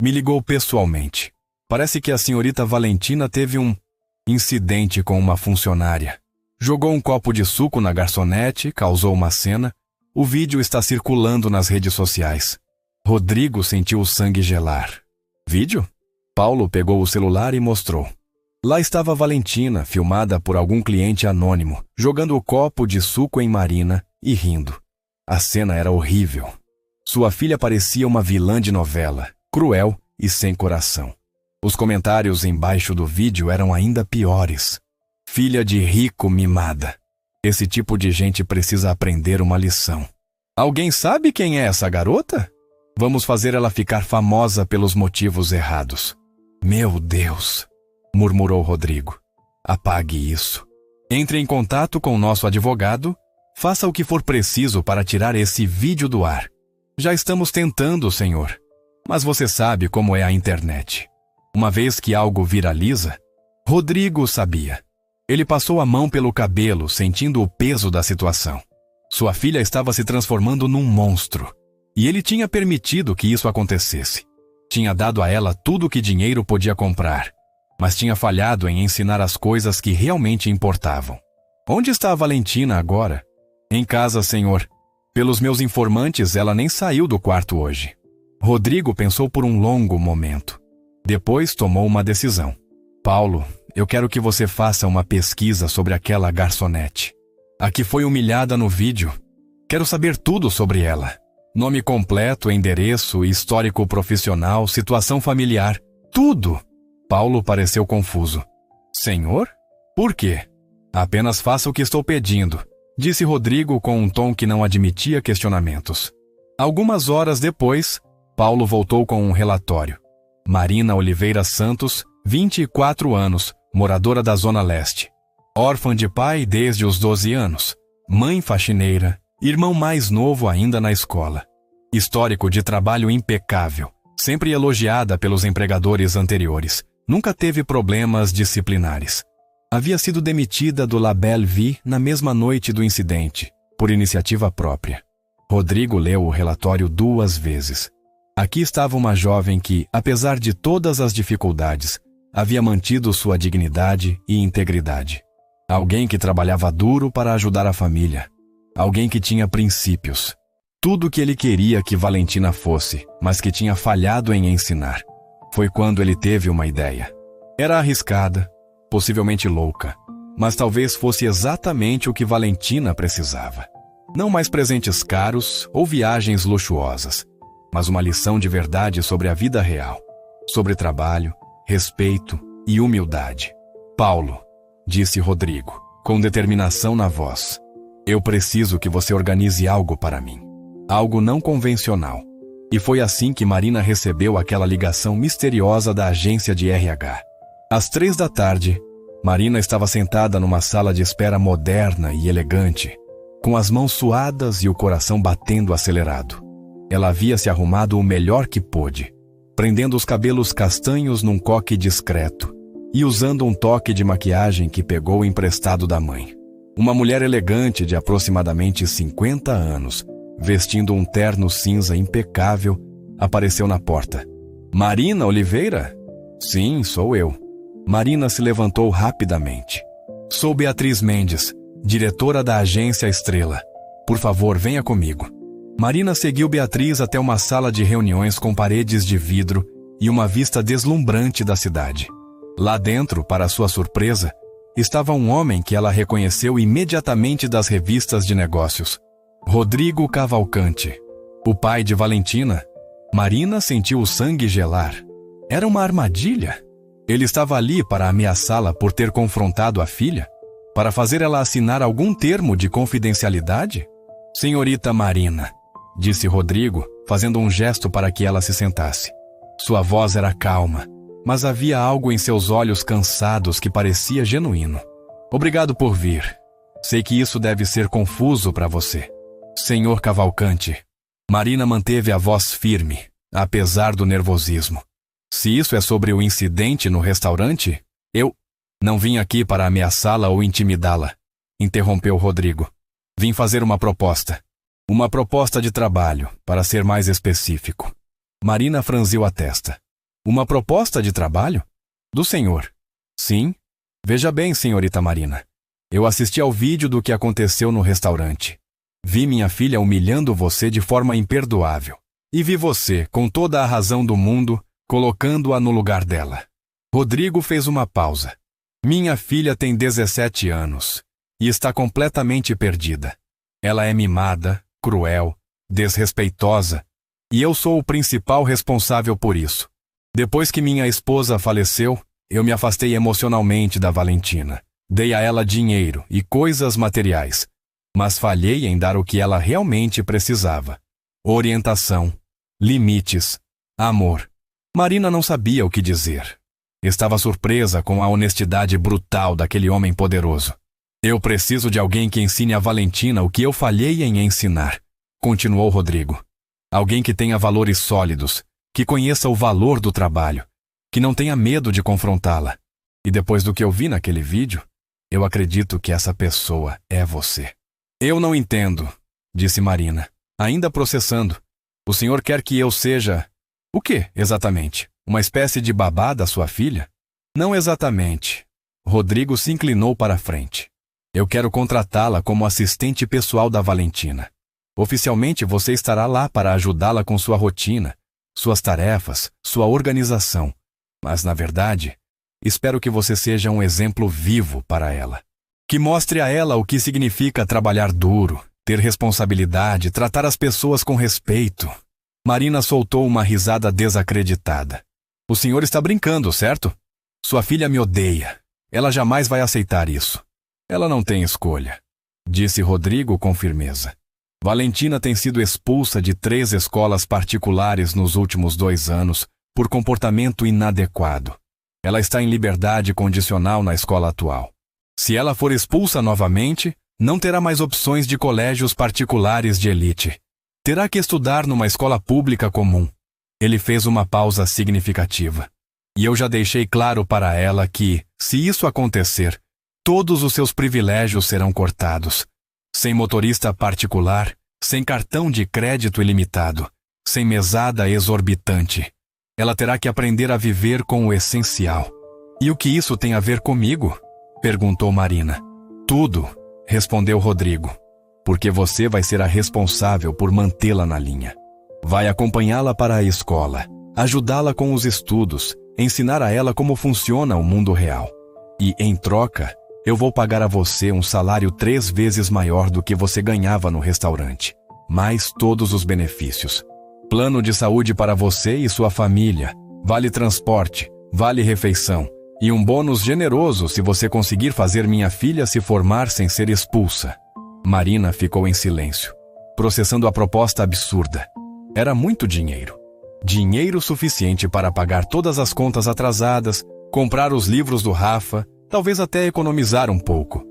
me ligou pessoalmente. Parece que a senhorita Valentina teve um incidente com uma funcionária. Jogou um copo de suco na garçonete, causou uma cena. O vídeo está circulando nas redes sociais. Rodrigo sentiu o sangue gelar. Vídeo? Paulo pegou o celular e mostrou. Lá estava Valentina, filmada por algum cliente anônimo, jogando o copo de suco em Marina e rindo. A cena era horrível. Sua filha parecia uma vilã de novela, cruel e sem coração. Os comentários embaixo do vídeo eram ainda piores. Filha de rico mimada. Esse tipo de gente precisa aprender uma lição. Alguém sabe quem é essa garota? Vamos fazer ela ficar famosa pelos motivos errados. Meu Deus, murmurou Rodrigo. Apague isso. Entre em contato com o nosso advogado. Faça o que for preciso para tirar esse vídeo do ar. Já estamos tentando, senhor. Mas você sabe como é a internet. Uma vez que algo viraliza, Rodrigo sabia. Ele passou a mão pelo cabelo, sentindo o peso da situação. Sua filha estava se transformando num monstro. E ele tinha permitido que isso acontecesse. Tinha dado a ela tudo o que dinheiro podia comprar, mas tinha falhado em ensinar as coisas que realmente importavam. Onde está a Valentina agora? Em casa, senhor. Pelos meus informantes, ela nem saiu do quarto hoje. Rodrigo pensou por um longo momento. Depois tomou uma decisão. Paulo, eu quero que você faça uma pesquisa sobre aquela garçonete. A que foi humilhada no vídeo. Quero saber tudo sobre ela. Nome completo, endereço, histórico profissional, situação familiar. Tudo! Paulo pareceu confuso. Senhor? Por quê? Apenas faça o que estou pedindo, disse Rodrigo com um tom que não admitia questionamentos. Algumas horas depois, Paulo voltou com um relatório. Marina Oliveira Santos, 24 anos, moradora da Zona Leste. Órfã de pai desde os 12 anos. Mãe faxineira. Irmão mais novo ainda na escola. Histórico de trabalho impecável. Sempre elogiada pelos empregadores anteriores. Nunca teve problemas disciplinares. Havia sido demitida do La Belle Vie na mesma noite do incidente, por iniciativa própria. Rodrigo leu o relatório 2 vezes. Aqui estava uma jovem que, apesar de todas as dificuldades, havia mantido sua dignidade e integridade. Alguém que trabalhava duro para ajudar a família. Alguém que tinha princípios. Tudo o que ele queria que Valentina fosse, mas que tinha falhado em ensinar. Foi quando ele teve uma ideia. Era arriscada, possivelmente louca, mas talvez fosse exatamente o que Valentina precisava. Não mais presentes caros ou viagens luxuosas, mas uma lição de verdade sobre a vida real, sobre trabalho, respeito e humildade. Paulo, disse Rodrigo, com determinação na voz, eu preciso que você organize algo para mim. Algo não convencional. E foi assim que Marina recebeu aquela ligação misteriosa da agência de RH. Às 3 da tarde, Marina estava sentada numa sala de espera moderna e elegante, com as mãos suadas e o coração batendo acelerado. Ela havia se arrumado o melhor que pôde, prendendo os cabelos castanhos num coque discreto e usando um toque de maquiagem que pegou emprestado da mãe. Uma mulher elegante de aproximadamente 50 anos, vestindo um terno cinza impecável, apareceu na porta. Marina Oliveira? Sim, sou eu. Marina se levantou rapidamente. Sou Beatriz Mendes, diretora da agência Estrela. Por favor, venha comigo. Marina seguiu Beatriz até uma sala de reuniões com paredes de vidro e uma vista deslumbrante da cidade. Lá dentro, para sua surpresa, estava um homem que ela reconheceu imediatamente das revistas de negócios. Rodrigo Cavalcante, o pai de Valentina. Marina sentiu o sangue gelar. Era uma armadilha. Ele estava ali para ameaçá-la por ter confrontado a filha? Para fazer ela assinar algum termo de confidencialidade? Senhorita Marina, disse Rodrigo, fazendo um gesto para que ela se sentasse. Sua voz era calma, mas havia algo em seus olhos cansados que parecia genuíno. Obrigado por vir. Sei que isso deve ser confuso para você. Senhor Cavalcante. Marina manteve a voz firme, apesar do nervosismo. Se isso é sobre o incidente no restaurante, eu não vim aqui para ameaçá-la ou intimidá-la, interrompeu Rodrigo. Vim fazer uma proposta. Uma proposta de trabalho, para ser mais específico. Marina franziu a testa. Uma proposta de trabalho? Do senhor. Sim. Veja bem, senhorita Marina. Eu assisti ao vídeo do que aconteceu no restaurante. Vi minha filha humilhando você de forma imperdoável. E vi você, com toda a razão do mundo, colocando-a no lugar dela. Rodrigo fez uma pausa. Minha filha tem 17 anos e está completamente perdida. Ela é mimada, cruel, desrespeitosa, e eu sou o principal responsável por isso. Depois que minha esposa faleceu, eu me afastei emocionalmente da Valentina. Dei a ela dinheiro e coisas materiais, mas falhei em dar o que ela realmente precisava. Orientação, limites, amor. Marina não sabia o que dizer. Estava surpresa com a honestidade brutal daquele homem poderoso. Eu preciso de alguém que ensine a Valentina o que eu falhei em ensinar, continuou Rodrigo. Alguém que tenha valores sólidos, que conheça o valor do trabalho, que não tenha medo de confrontá-la. E depois do que eu vi naquele vídeo, eu acredito que essa pessoa é você. Eu não entendo, disse Marina, ainda processando. O senhor quer que eu seja... O que, exatamente? Uma espécie de babá da sua filha? Não exatamente. Rodrigo se inclinou para a frente. Eu quero contratá-la como assistente pessoal da Valentina. Oficialmente você estará lá para ajudá-la com sua rotina, suas tarefas, sua organização. Mas, na verdade, espero que você seja um exemplo vivo para ela. Que mostre a ela o que significa trabalhar duro, ter responsabilidade, tratar as pessoas com respeito. Marina soltou uma risada desacreditada. O senhor está brincando, certo? Sua filha me odeia. Ela jamais vai aceitar isso. Ela não tem escolha, disse Rodrigo com firmeza. Valentina tem sido expulsa de 3 escolas particulares nos últimos 2 anos por comportamento inadequado. Ela está em liberdade condicional na escola atual. Se ela for expulsa novamente, não terá mais opções de colégios particulares de elite. Terá que estudar numa escola pública comum. Ele fez uma pausa significativa. E eu já deixei claro para ela que, se isso acontecer, todos os seus privilégios serão cortados. Sem motorista particular, sem cartão de crédito ilimitado, sem mesada exorbitante. Ela terá que aprender a viver com o essencial. E o que isso tem a ver comigo? Perguntou Marina. Tudo, respondeu Rodrigo. Porque você vai ser a responsável por mantê-la na linha. Vai acompanhá-la para a escola, ajudá-la com os estudos, ensinar a ela como funciona o mundo real. E, em troca, eu vou pagar a você um salário 3 vezes maior do que você ganhava no restaurante, mais todos os benefícios. Plano de saúde para você e sua família, vale transporte, vale refeição, e um bônus generoso se você conseguir fazer minha filha se formar sem ser expulsa. Marina ficou em silêncio, processando a proposta absurda. Era muito dinheiro. Dinheiro suficiente para pagar todas as contas atrasadas, comprar os livros do Rafa, talvez até economizar um pouco.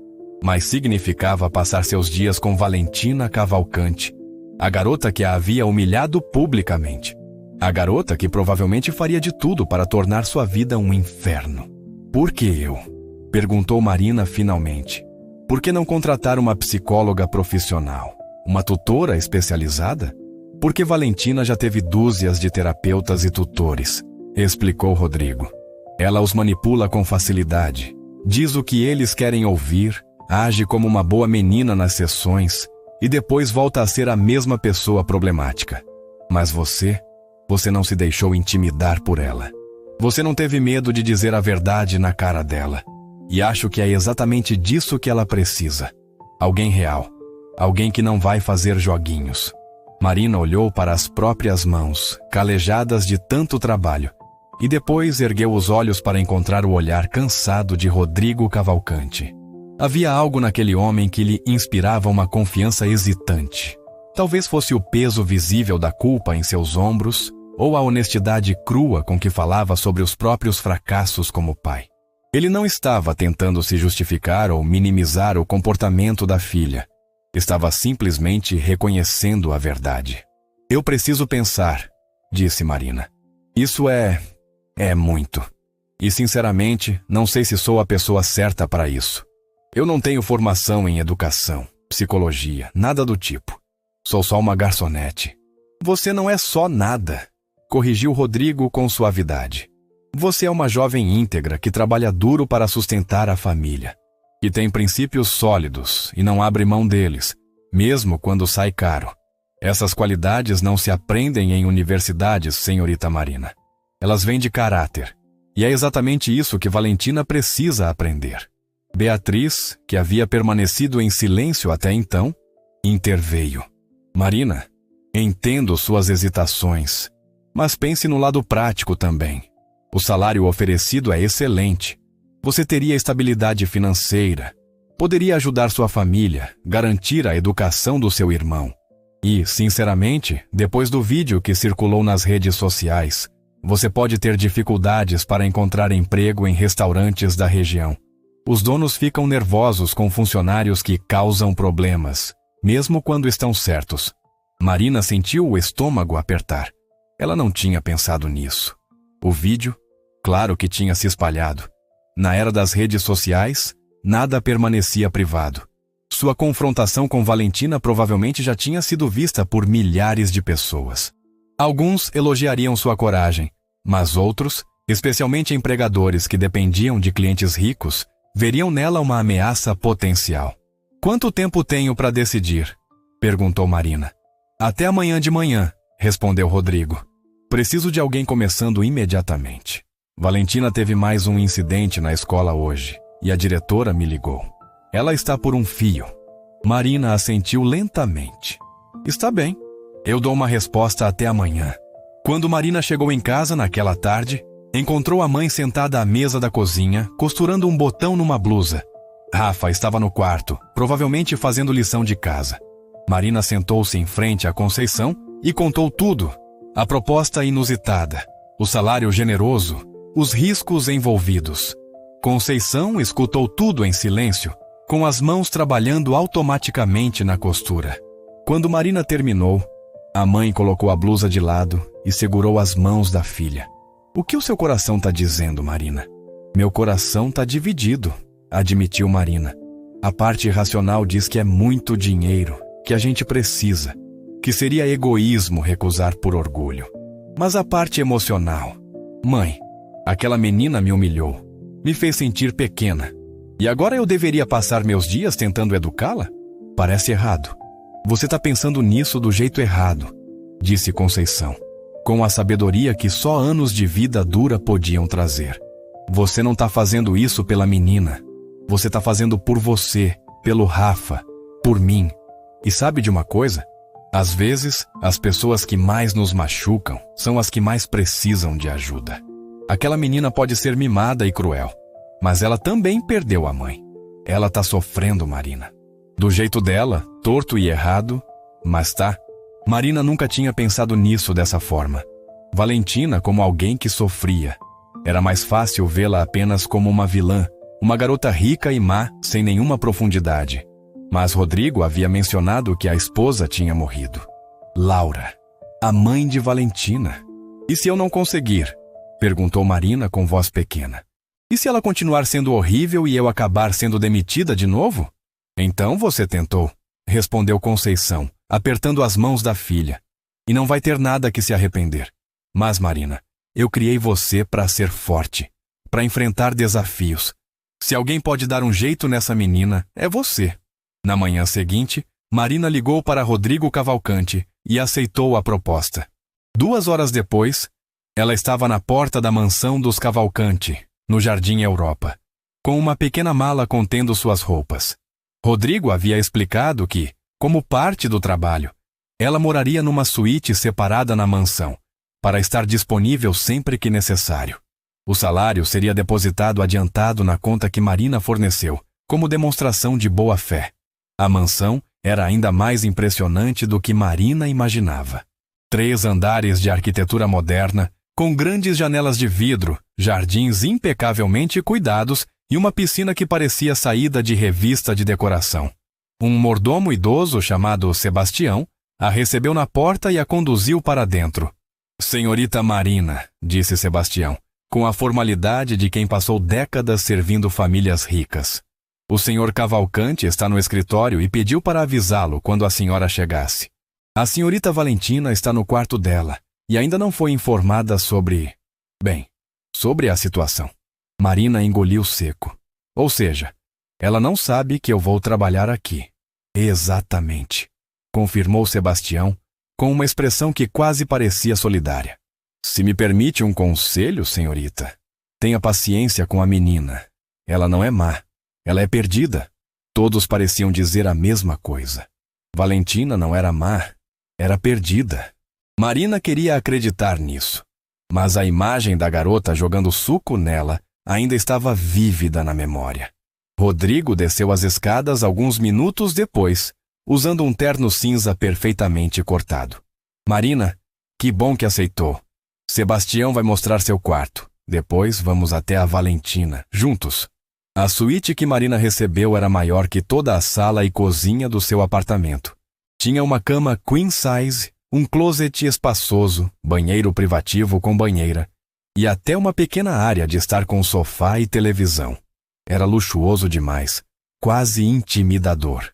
Mas significava passar seus dias com Valentina Cavalcante, a garota que a havia humilhado publicamente. A garota que provavelmente faria de tudo para tornar sua vida um inferno. Por que eu? Perguntou Marina finalmente. Por que não contratar uma psicóloga profissional? Uma tutora especializada? Porque Valentina já teve dúzias de terapeutas e tutores, explicou Rodrigo. Ela os manipula com facilidade, diz o que eles querem ouvir, age como uma boa menina nas sessões e depois volta a ser a mesma pessoa problemática. Mas você não se deixou intimidar por ela. Você não teve medo de dizer a verdade na cara dela. E acho que é exatamente disso que ela precisa. Alguém real. Alguém que não vai fazer joguinhos. Marina olhou para as próprias mãos, calejadas de tanto trabalho, e depois ergueu os olhos para encontrar o olhar cansado de Rodrigo Cavalcante. Havia algo naquele homem que lhe inspirava uma confiança hesitante. Talvez fosse o peso visível da culpa em seus ombros, ou a honestidade crua com que falava sobre os próprios fracassos como pai. Ele não estava tentando se justificar ou minimizar o comportamento da filha. Estava simplesmente reconhecendo a verdade. Eu preciso pensar, disse Marina. Isso é muito. E sinceramente, não sei se sou a pessoa certa para isso. Eu não tenho formação em educação, psicologia, nada do tipo. Sou só uma garçonete. Você não é só nada, corrigiu Rodrigo com suavidade. Você é uma jovem íntegra que trabalha duro para sustentar a família, que tem princípios sólidos e não abre mão deles, mesmo quando sai caro. Essas qualidades não se aprendem em universidades, senhorita Marina. Elas vêm de caráter, e é exatamente isso que Valentina precisa aprender. Beatriz, que havia permanecido em silêncio até então, interveio. Marina, entendo suas hesitações, mas pense no lado prático também. O salário oferecido é excelente. Você teria estabilidade financeira, poderia ajudar sua família, garantir a educação do seu irmão. E, sinceramente, depois do vídeo que circulou nas redes sociais, Você pode ter dificuldades para encontrar emprego em restaurantes da região. Os donos ficam nervosos com funcionários que causam problemas, mesmo quando estão certos. Marina sentiu o estômago apertar. Ela não tinha pensado nisso. O vídeo, claro que tinha se espalhado. Na era das redes sociais, nada permanecia privado. Sua confrontação com Valentina provavelmente já tinha sido vista por milhares de pessoas. Alguns elogiariam sua coragem, mas outros, especialmente empregadores que dependiam de clientes ricos, veriam nela uma ameaça potencial. "Quanto tempo tenho para decidir?" perguntou Marina. "Até amanhã de manhã", respondeu Rodrigo. "Preciso de alguém começando imediatamente. Valentina teve mais um incidente na escola hoje, e a diretora me ligou. Ela está por um fio." Marina assentiu lentamente. "Está bem. Eu dou uma resposta até amanhã." Quando Marina chegou em casa naquela tarde, encontrou a mãe sentada à mesa da cozinha, costurando um botão numa blusa. Rafa estava no quarto, provavelmente fazendo lição de casa. Marina sentou-se em frente à Conceição e contou tudo. A proposta inusitada, o salário generoso, os riscos envolvidos. Conceição escutou tudo em silêncio, com as mãos trabalhando automaticamente na costura. Quando Marina terminou, a mãe colocou a blusa de lado e segurou as mãos da filha. "O que o seu coração está dizendo, Marina?" "Meu coração está dividido", admitiu Marina. "A parte racional diz que é muito dinheiro, que a gente precisa, que seria egoísmo recusar por orgulho. Mas a parte emocional... Mãe, aquela menina me humilhou, me fez sentir pequena. E agora eu deveria passar meus dias tentando educá-la? Parece errado. Você está pensando nisso do jeito errado", disse Conceição, com a sabedoria que só anos de vida dura podiam trazer. "Você não está fazendo isso pela menina. Você está fazendo por você, pelo Rafa, por mim. E sabe de uma coisa? Às vezes, as pessoas que mais nos machucam são as que mais precisam de ajuda. Aquela menina pode ser mimada e cruel, mas ela também perdeu a mãe. Ela está sofrendo, Marina. Do jeito dela, torto e errado, mas tá." Marina nunca tinha pensado nisso dessa forma. Valentina como alguém que sofria. Era mais fácil vê-la apenas como uma vilã, uma garota rica e má, sem nenhuma profundidade. Mas Rodrigo havia mencionado que a esposa tinha morrido. Laura, a mãe de Valentina. "E se eu não conseguir?" perguntou Marina com voz pequena. "E se ela continuar sendo horrível e eu acabar sendo demitida de novo?" "Então você tentou", respondeu Conceição, apertando as mãos da filha. "E não vai ter nada que se arrepender. Mas, Marina, eu criei você para ser forte, para enfrentar desafios. Se alguém pode dar um jeito nessa menina, é você." Na manhã seguinte, Marina ligou para Rodrigo Cavalcante e aceitou a proposta. 2 horas depois, ela estava na porta da mansão dos Cavalcante, no Jardim Europa, com uma pequena mala contendo suas roupas. Rodrigo havia explicado que, como parte do trabalho, ela moraria numa suíte separada na mansão, para estar disponível sempre que necessário. O salário seria depositado adiantado na conta que Marina forneceu, como demonstração de boa-fé. A mansão era ainda mais impressionante do que Marina imaginava. 3 andares de arquitetura moderna, com grandes janelas de vidro, jardins impecavelmente cuidados e uma piscina que parecia saída de revista de decoração. Um mordomo idoso chamado Sebastião a recebeu na porta e a conduziu para dentro. "Senhorita Marina", disse Sebastião, com a formalidade de quem passou décadas servindo famílias ricas. "O senhor Cavalcante está no escritório e pediu para avisá-lo quando a senhora chegasse. A senhorita Valentina está no quarto dela e ainda não foi informada sobre... sobre a situação." Marina engoliu seco. "Ou seja, ela não sabe que eu vou trabalhar aqui." "Exatamente", confirmou Sebastião, com uma expressão que quase parecia solidária. "Se me permite um conselho, senhorita, tenha paciência com a menina. Ela não é má. Ela é perdida." Todos pareciam dizer a mesma coisa. Valentina não era má, era perdida. Marina queria acreditar nisso, mas a imagem da garota jogando suco nela ainda estava vívida na memória. Rodrigo desceu as escadas alguns minutos depois, usando um terno cinza perfeitamente cortado. "Marina, que bom que aceitou. Sebastião vai mostrar seu quarto. Depois vamos até a Valentina, juntos. A suíte que Marina recebeu era maior que toda a sala e cozinha do seu apartamento. Tinha uma cama queen size, um closet espaçoso, banheiro privativo com banheira e até uma pequena área de estar com sofá e televisão. Era luxuoso demais, quase intimidador.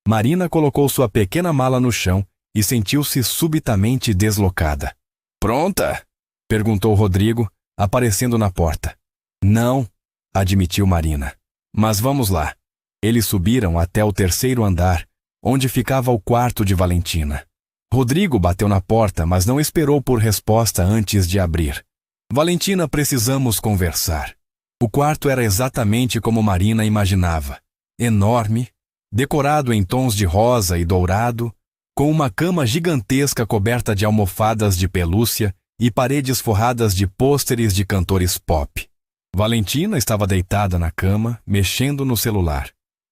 Marina colocou sua pequena mala no chão e sentiu-se subitamente deslocada. Pronta? Perguntou Rodrigo, aparecendo na porta. Não, admitiu Marina. Mas vamos lá. Eles subiram até o 3º andar, onde ficava o quarto de Valentina. Rodrigo bateu na porta, mas não esperou por resposta antes de abrir. Valentina, precisamos conversar. O quarto era exatamente como Marina imaginava. Enorme, decorado em tons de rosa e dourado, com uma cama gigantesca coberta de almofadas de pelúcia e paredes forradas de pôsteres de cantores pop. Valentina estava deitada na cama, mexendo no celular,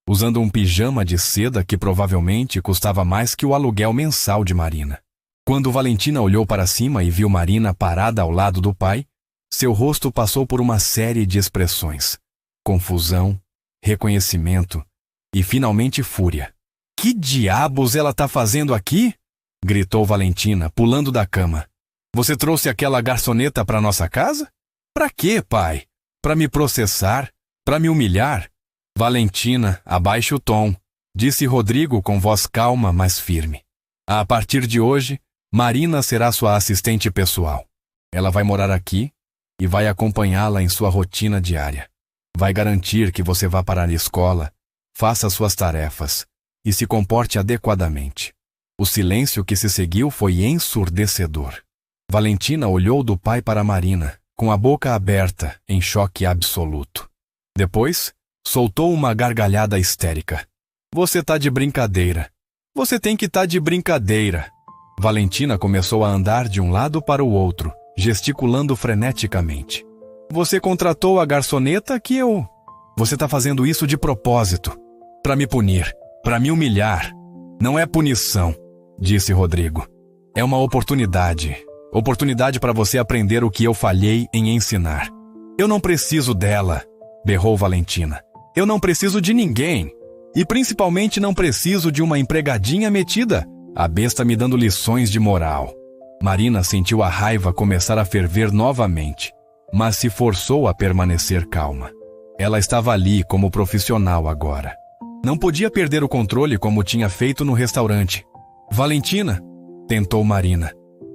usando um pijama de seda que provavelmente custava mais que o aluguel mensal de Marina. Quando Valentina olhou para cima e viu Marina parada ao lado do pai, seu rosto passou por uma série de expressões: confusão, reconhecimento e finalmente fúria. Que diabos ela está fazendo aqui? Gritou Valentina, pulando da cama. Você trouxe aquela garçoneta para nossa casa? Para quê, pai? Para me processar? Para me humilhar? Valentina, abaixe o tom, disse Rodrigo com voz calma, mas firme. A partir de hoje, Marina será sua assistente pessoal. Ela vai morar aqui e vai acompanhá-la em sua rotina diária. Vai garantir que você vá para a escola, faça suas tarefas e se comporte adequadamente. O silêncio que se seguiu foi ensurdecedor. Valentina olhou do pai para Marina, com a boca aberta, em choque absoluto. Depois, soltou uma gargalhada histérica. Você tá de brincadeira. Você tem que tá de brincadeira. Valentina começou a andar de um lado para o outro, gesticulando freneticamente. Você contratou a garçoneta que eu... Você tá fazendo isso de propósito. Para me punir, para me humilhar. Não é punição, disse Rodrigo. É uma oportunidade. Oportunidade para você aprender o que eu falhei em ensinar. Eu não preciso dela, berrou Valentina. Eu não preciso de ninguém. E principalmente não preciso de uma empregadinha metida, a besta me dando lições de moral. Marina sentiu a raiva começar a ferver novamente, mas se forçou a permanecer calma. Ela estava ali como profissional agora. Não podia perder o controle como tinha feito no restaurante. Valentina, tentou Marina,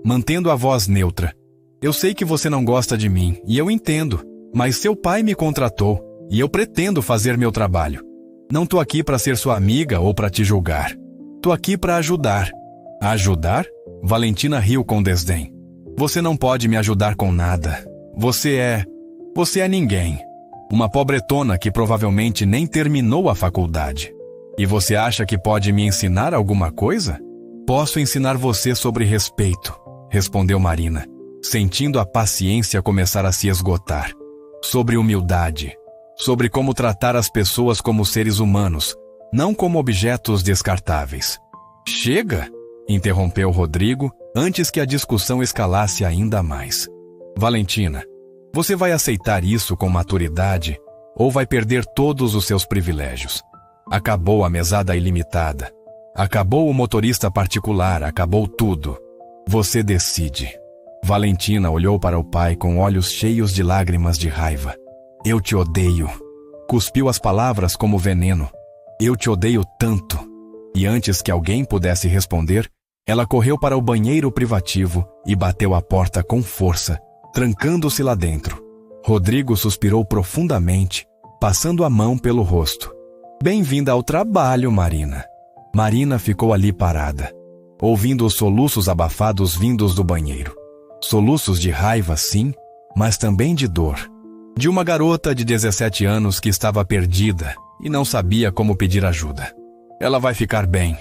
mantendo a voz neutra. Eu sei que você não gosta de mim, e eu entendo, mas seu pai me contratou, e eu pretendo fazer meu trabalho. Não tô aqui para ser sua amiga ou para te julgar. Tô aqui para ajudar. Ajudar? Valentina riu com desdém. Você não pode me ajudar com nada. Você é ninguém. Uma pobretona que provavelmente nem terminou a faculdade. E você acha que pode me ensinar alguma coisa? Posso ensinar você sobre respeito, respondeu Marina, sentindo a paciência começar a se esgotar. Sobre humildade. Sobre como tratar as pessoas como seres humanos, não como objetos descartáveis. Chega! Interrompeu Rodrigo antes que a discussão escalasse ainda mais. Valentina, você vai aceitar isso com maturidade ou vai perder todos os seus privilégios? Acabou a mesada ilimitada. Acabou o motorista particular, acabou tudo. Você decide. Valentina olhou para o pai com olhos cheios de lágrimas de raiva. Eu te odeio. Cuspiu as palavras como veneno. Eu te odeio tanto. E antes que alguém pudesse responder, ela correu para o banheiro privativo e bateu a porta com força, trancando-se lá dentro. Rodrigo suspirou profundamente, passando a mão pelo rosto. Bem-vinda ao trabalho, Marina. Marina ficou ali parada, ouvindo os soluços abafados vindos do banheiro. Soluços de raiva, sim, mas também de dor. De uma garota de 17 anos que estava perdida e não sabia como pedir ajuda. Ela vai ficar bem,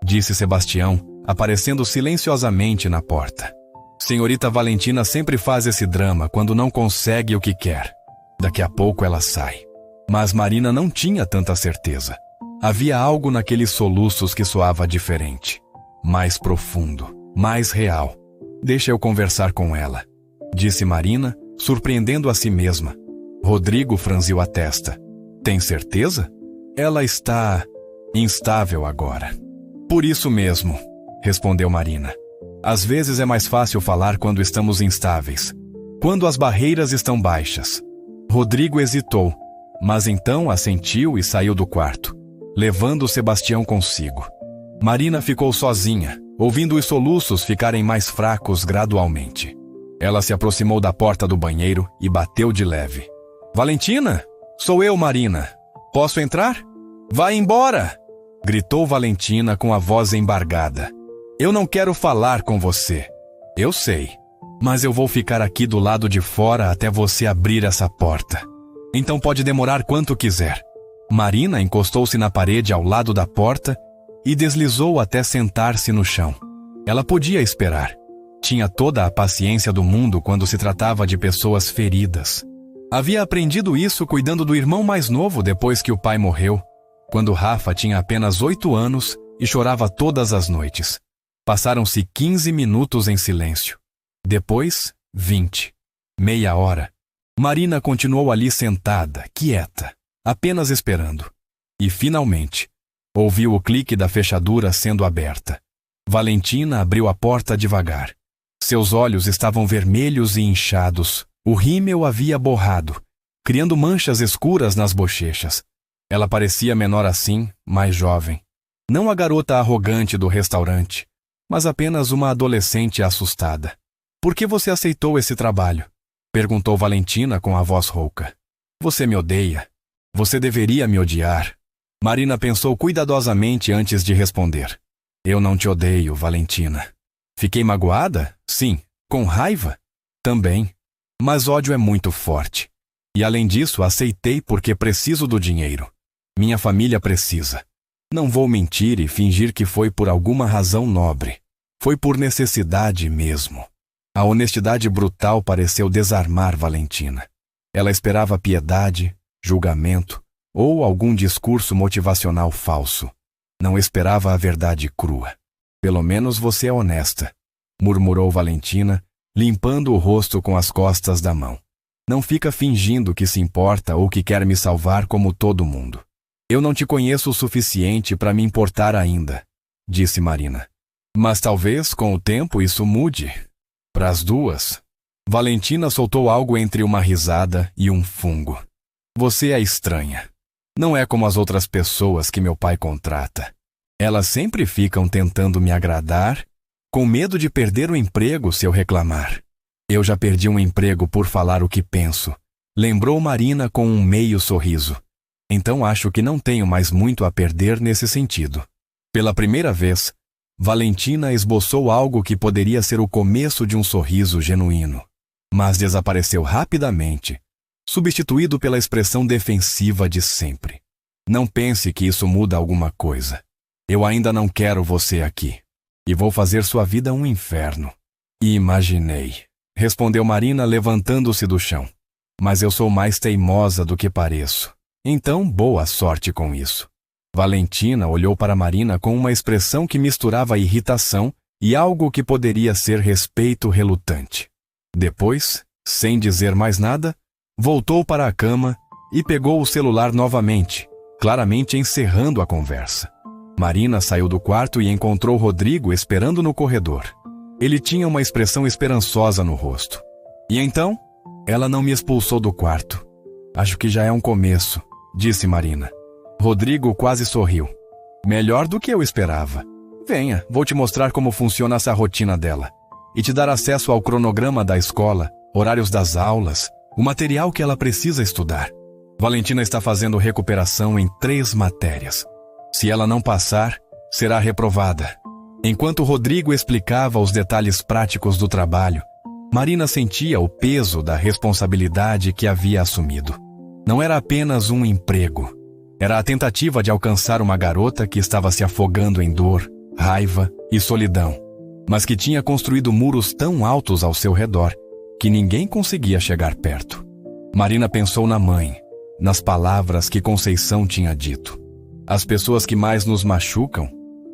disse Sebastião, aparecendo silenciosamente na porta. Senhorita Valentina sempre faz esse drama quando não consegue o que quer. Daqui a pouco ela sai. Mas Marina não tinha tanta certeza. Havia algo naqueles soluços que soava diferente. Mais profundo, mais real. Deixa eu conversar com ela. disse Marina, surpreendendo a si mesma. Rodrigo franziu a testa. Tem certeza? Ela está instável agora. Por isso mesmo, respondeu Marina. Às vezes é mais fácil falar quando estamos instáveis, quando as barreiras estão baixas. Rodrigo hesitou, mas então assentiu e saiu do quarto, levando Sebastião consigo. Marina ficou sozinha, ouvindo os soluços ficarem mais fracos gradualmente. Ela se aproximou da porta do banheiro e bateu de leve. Valentina? Sou eu, Marina. Posso entrar? Vai embora! Gritou Valentina com a voz embargada. Eu não quero falar com você. Eu sei, mas eu vou ficar aqui do lado de fora até você abrir essa porta. Então pode demorar quanto quiser. Marina encostou-se na parede ao lado da porta e deslizou até sentar-se no chão. Ela podia esperar. Tinha toda a paciência do mundo quando se tratava de pessoas feridas. Havia aprendido isso cuidando do irmão mais novo depois que o pai morreu, quando Rafa tinha apenas 8 anos e chorava todas as noites. Passaram-se 15 minutos em silêncio. Depois, 20. Meia hora. Marina continuou ali sentada, quieta, apenas esperando. E, finalmente, ouviu o clique da fechadura sendo aberta. Valentina abriu a porta devagar. Seus olhos estavam vermelhos e inchados. O rímel havia borrado, criando manchas escuras nas bochechas. Ela parecia menor assim, mais jovem. Não a garota arrogante do restaurante, mas apenas uma adolescente assustada. Por que você aceitou esse trabalho? Perguntou Valentina com a voz rouca. Você me odeia. Você deveria me odiar. Marina pensou cuidadosamente antes de responder. Eu não te odeio, Valentina. Fiquei magoada? Sim. Com raiva? Também. Mas ódio é muito forte. E além disso, aceitei porque preciso do dinheiro. Minha família precisa. Não vou mentir e fingir que foi por alguma razão nobre. Foi por necessidade mesmo. A honestidade brutal pareceu desarmar Valentina. Ela esperava piedade, julgamento ou algum discurso motivacional falso. Não esperava a verdade crua. Pelo menos você é honesta, murmurou Valentina, limpando o rosto com as costas da mão. Não fica fingindo que se importa ou que quer me salvar como todo mundo. Eu não te conheço o suficiente para me importar ainda, disse Marina. Mas talvez, com o tempo, isso mude. Para as duas. Valentina soltou algo entre uma risada e um fungo. Você é estranha. Não é como as outras pessoas que meu pai contrata. Elas sempre ficam tentando me agradar, com medo de perder o emprego se eu reclamar. Eu já perdi um emprego por falar o que penso, lembrou Marina com um meio sorriso. Então acho que não tenho mais muito a perder nesse sentido. Pela primeira vez, Valentina esboçou algo que poderia ser o começo de um sorriso genuíno, mas desapareceu rapidamente, substituído pela expressão defensiva de sempre. Não pense que isso muda alguma coisa. Eu ainda não quero você aqui, e vou fazer sua vida um inferno. Imaginei, respondeu Marina levantando-se do chão. Mas eu sou mais teimosa do que pareço. Então, boa sorte com isso. Valentina olhou para Marina com uma expressão que misturava irritação e algo que poderia ser respeito relutante. Depois, sem dizer mais nada, voltou para a cama e pegou o celular novamente, claramente encerrando a conversa. Marina saiu do quarto e encontrou Rodrigo esperando no corredor. Ele tinha uma expressão esperançosa no rosto. E então? Ela não me expulsou do quarto. Acho que já é um começo, disse Marina. Rodrigo quase sorriu. Melhor do que eu esperava. Venha, vou te mostrar como funciona essa rotina dela. E te dar acesso ao cronograma da escola, horários das aulas, o material que ela precisa estudar. Valentina está fazendo recuperação em 3 matérias. Se ela não passar, será reprovada. Enquanto Rodrigo explicava os detalhes práticos do trabalho, Marina sentia o peso da responsabilidade que havia assumido. Não era apenas um emprego. Era a tentativa de alcançar uma garota que estava se afogando em dor, raiva e solidão, mas que tinha construído muros tão altos ao seu redor que ninguém conseguia chegar perto. Marina pensou na mãe, nas palavras que Conceição tinha dito. As pessoas que mais nos machucam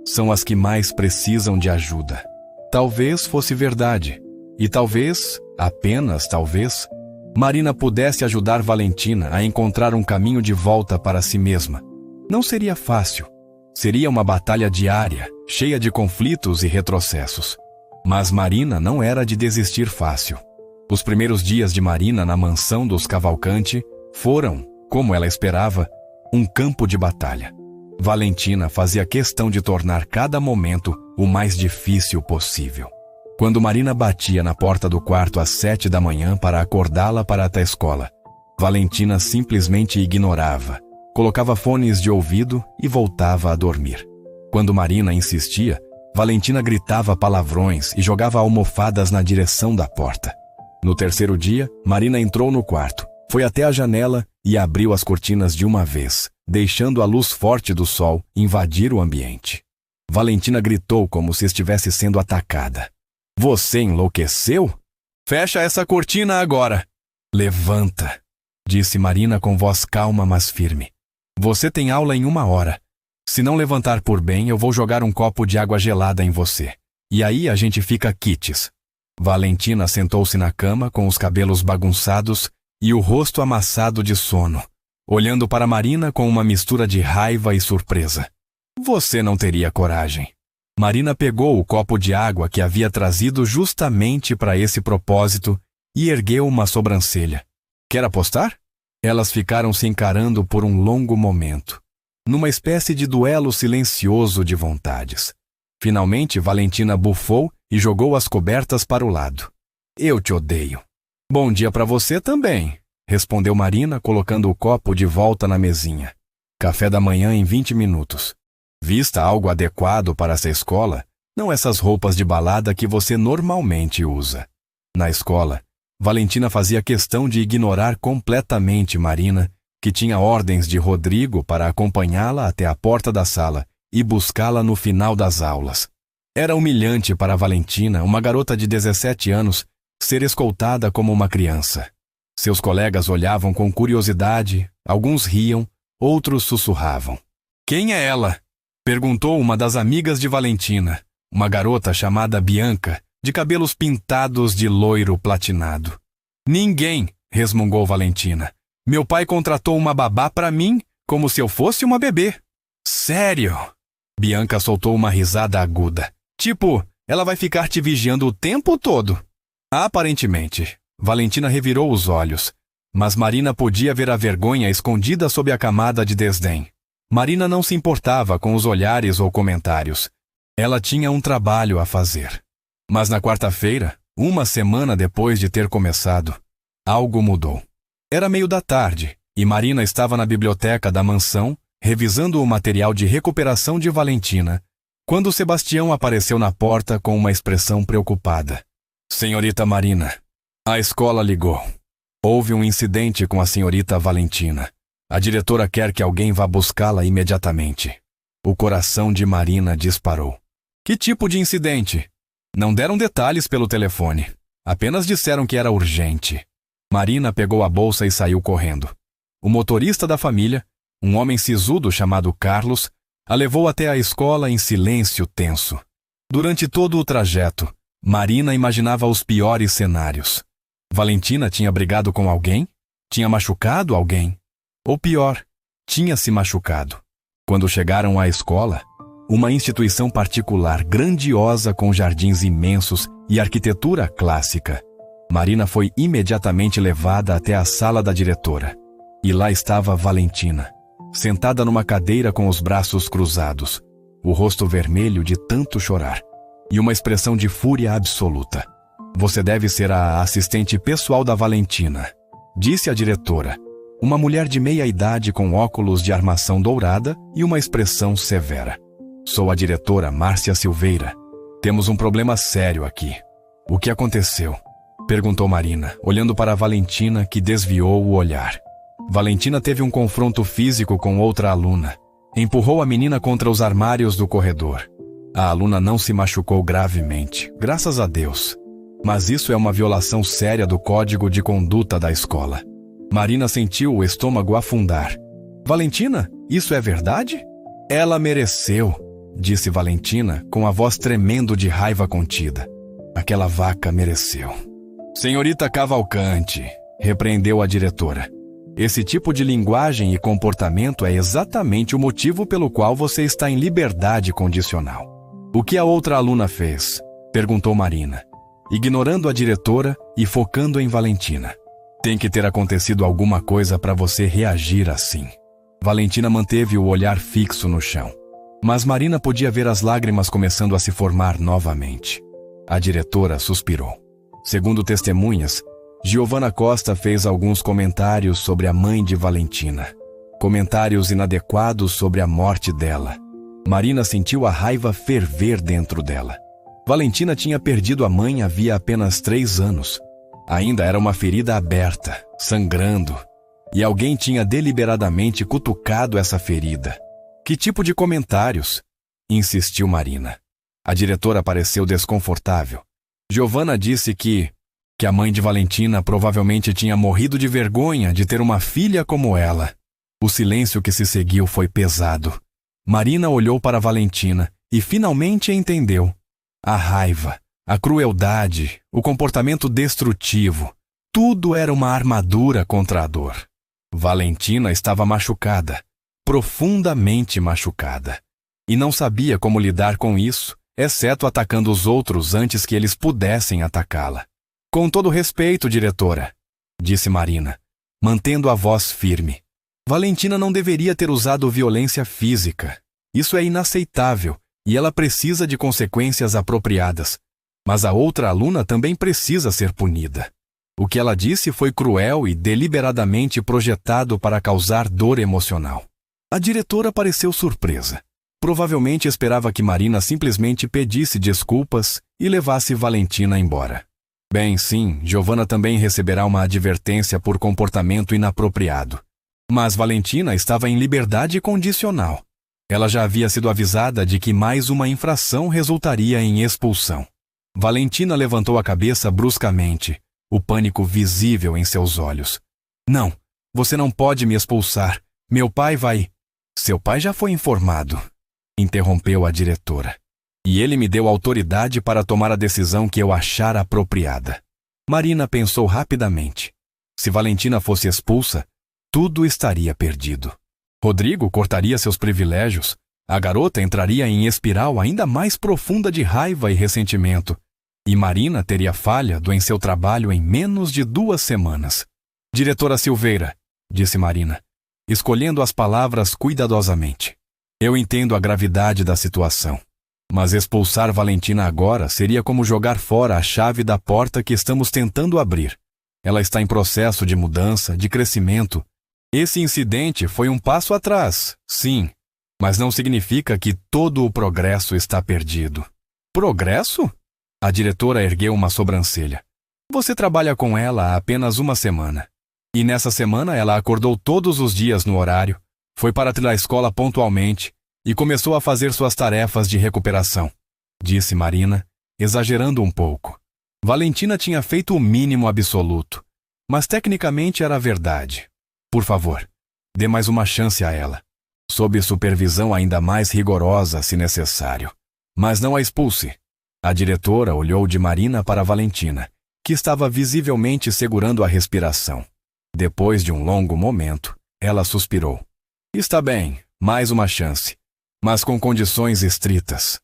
são as que mais precisam de ajuda. Talvez fosse verdade, E talvez, apenas talvez, Marina pudesse ajudar Valentina a encontrar um caminho de volta para si mesma. Não seria fácil. Seria uma batalha diária, cheia de conflitos e retrocessos. Mas Marina não era de desistir fácil. Os primeiros dias de Marina na mansão dos Cavalcanti foram, como ela esperava, um campo de batalha. Valentina fazia questão de tornar cada momento o mais difícil possível. Quando Marina batia na porta do quarto às 7 da manhã para acordá-la para ir à escola, Valentina simplesmente ignorava, colocava fones de ouvido e voltava a dormir. Quando Marina insistia, Valentina gritava palavrões e jogava almofadas na direção da porta. No terceiro dia, Marina entrou no quarto, foi até a janela e abriu as cortinas de uma vez, deixando a luz forte do sol invadir o ambiente. Valentina gritou como se estivesse sendo atacada. Você enlouqueceu? Fecha essa cortina agora. Levanta, disse Marina com voz calma mas firme. Você tem aula em 1 hora. Se não levantar por bem, eu vou jogar um copo de água gelada em você. E aí a gente fica quites. Valentina sentou-se na cama com os cabelos bagunçados e o rosto amassado de sono, olhando para Marina com uma mistura de raiva e surpresa. Você não teria coragem. Marina pegou o copo de água que havia trazido justamente para esse propósito e ergueu uma sobrancelha. Quer apostar? Elas ficaram se encarando por um longo momento, numa espécie de duelo silencioso de vontades. Finalmente, Valentina bufou e jogou as cobertas para o lado. Eu te odeio. Bom dia para você também, respondeu Marina, colocando o copo de volta na mesinha. Café da manhã em 20 minutos. Vista algo adequado para essa escola, não essas roupas de balada que você normalmente usa. Na escola, Valentina fazia questão de ignorar completamente Marina, que tinha ordens de Rodrigo para acompanhá-la até a porta da sala e buscá-la no final das aulas. Era humilhante para Valentina, uma garota de 17 anos, ser escoltada como uma criança. Seus colegas olhavam com curiosidade, alguns riam, outros sussurravam. Quem é ela? Perguntou uma das amigas de Valentina, uma garota chamada Bianca, de cabelos pintados de loiro platinado. Ninguém, resmungou Valentina. Meu pai contratou uma babá para mim, como se eu fosse uma bebê. Sério? Bianca soltou uma risada aguda. Tipo, ela vai ficar te vigiando o tempo todo. Aparentemente. Valentina revirou os olhos, mas Marina podia ver a vergonha escondida sob a camada de desdém. Marina não se importava com os olhares ou comentários. Ela tinha um trabalho a fazer. Mas na quarta-feira, 1 semana depois de ter começado, algo mudou. Era meio da tarde e Marina estava na biblioteca da mansão, revisando o material de recuperação de Valentina, quando Sebastião apareceu na porta com uma expressão preocupada. Senhorita Marina, a escola ligou. Houve um incidente com a senhorita Valentina. A diretora quer que alguém vá buscá-la imediatamente. O coração de Marina disparou. Que tipo de incidente? Não deram detalhes pelo telefone. Apenas disseram que era urgente. Marina pegou a bolsa e saiu correndo. O motorista da família, um homem sisudo chamado Carlos, a levou até a escola em silêncio tenso. Durante todo o trajeto, Marina imaginava os piores cenários. Valentina tinha brigado com alguém? Tinha machucado alguém? Ou pior, tinha se machucado. Quando chegaram à escola, uma instituição particular grandiosa com jardins imensos e arquitetura clássica, Marina foi imediatamente levada até a sala da diretora. E lá estava Valentina, sentada numa cadeira com os braços cruzados, o rosto vermelho de tanto chorar, e uma expressão de fúria absoluta. Você deve ser a assistente pessoal da Valentina, disse a diretora, uma mulher de meia idade com óculos de armação dourada e uma expressão severa. Sou a diretora Márcia Silveira. Temos um problema sério aqui. O que aconteceu? Perguntou Marina, olhando para Valentina, que desviou o olhar. Valentina teve um confronto físico com outra aluna. Empurrou a menina contra os armários do corredor. A aluna não se machucou gravemente, graças a Deus. Mas isso é uma violação séria do código de conduta da escola. Marina sentiu o estômago afundar. Valentina, isso é verdade? Ela mereceu, disse Valentina com a voz tremendo de raiva contida. Aquela vaca mereceu. Senhorita Cavalcante, repreendeu a diretora. Esse tipo de linguagem e comportamento é exatamente o motivo pelo qual você está em liberdade condicional. O que a outra aluna fez? Perguntou Marina, ignorando a diretora e focando em Valentina. Tem que ter acontecido alguma coisa para você reagir assim. Valentina manteve o olhar fixo no chão. Mas Marina podia ver as lágrimas começando a se formar novamente. A diretora suspirou. Segundo testemunhas, Giovana Costa fez alguns comentários sobre a mãe de Valentina. Comentários inadequados sobre a morte dela. Marina sentiu a raiva ferver dentro dela. Valentina tinha perdido a mãe havia apenas 3 anos. Ainda era uma ferida aberta, sangrando. E alguém tinha deliberadamente cutucado essa ferida. Que tipo de comentários? Insistiu Marina. A diretora pareceu desconfortável. Giovana disse que a mãe de Valentina provavelmente tinha morrido de vergonha de ter uma filha como ela. O silêncio que se seguiu foi pesado. Marina olhou para Valentina e finalmente entendeu. A raiva, a crueldade, o comportamento destrutivo, tudo era uma armadura contra a dor. Valentina estava machucada, profundamente machucada, e não sabia como lidar com isso, exceto atacando os outros antes que eles pudessem atacá-la. Com todo respeito, diretora, disse Marina, mantendo a voz firme. Valentina não deveria ter usado violência física. Isso é inaceitável e ela precisa de consequências apropriadas. Mas a outra aluna também precisa ser punida. O que ela disse foi cruel e deliberadamente projetado para causar dor emocional. A diretora pareceu surpresa. Provavelmente esperava que Marina simplesmente pedisse desculpas e levasse Valentina embora. Bem, sim, Giovana também receberá uma advertência por comportamento inapropriado. Mas Valentina estava em liberdade condicional. Ela já havia sido avisada de que mais uma infração resultaria em expulsão. Valentina levantou a cabeça bruscamente, o pânico visível em seus olhos. Não, você não pode me expulsar. Meu pai vai... Seu pai já foi informado, interrompeu a diretora. E ele me deu autoridade para tomar a decisão que eu achar apropriada. Marina pensou rapidamente. Se Valentina fosse expulsa, tudo estaria perdido. Rodrigo cortaria seus privilégios. A garota entraria em espiral ainda mais profunda de raiva e ressentimento. E Marina teria falhado em seu trabalho em menos de 2 semanas. Diretora Silveira, disse Marina, escolhendo as palavras cuidadosamente. Eu entendo a gravidade da situação. Mas expulsar Valentina agora seria como jogar fora a chave da porta que estamos tentando abrir. Ela está em processo de mudança, de crescimento. Esse incidente foi um passo atrás, sim, mas não significa que todo o progresso está perdido. Progresso? A diretora ergueu uma sobrancelha. Você trabalha com ela há apenas 1 semana. E nessa semana ela acordou todos os dias no horário, foi para a escola pontualmente e começou a fazer suas tarefas de recuperação, disse Marina, exagerando um pouco. Valentina tinha feito o mínimo absoluto, mas tecnicamente era verdade. Por favor, dê mais uma chance a ela, sob supervisão ainda mais rigorosa se necessário. Mas não a expulse. A diretora olhou de Marina para Valentina, que estava visivelmente segurando a respiração. Depois de um longo momento, ela suspirou. Está bem, mais uma chance, mas com condições estritas.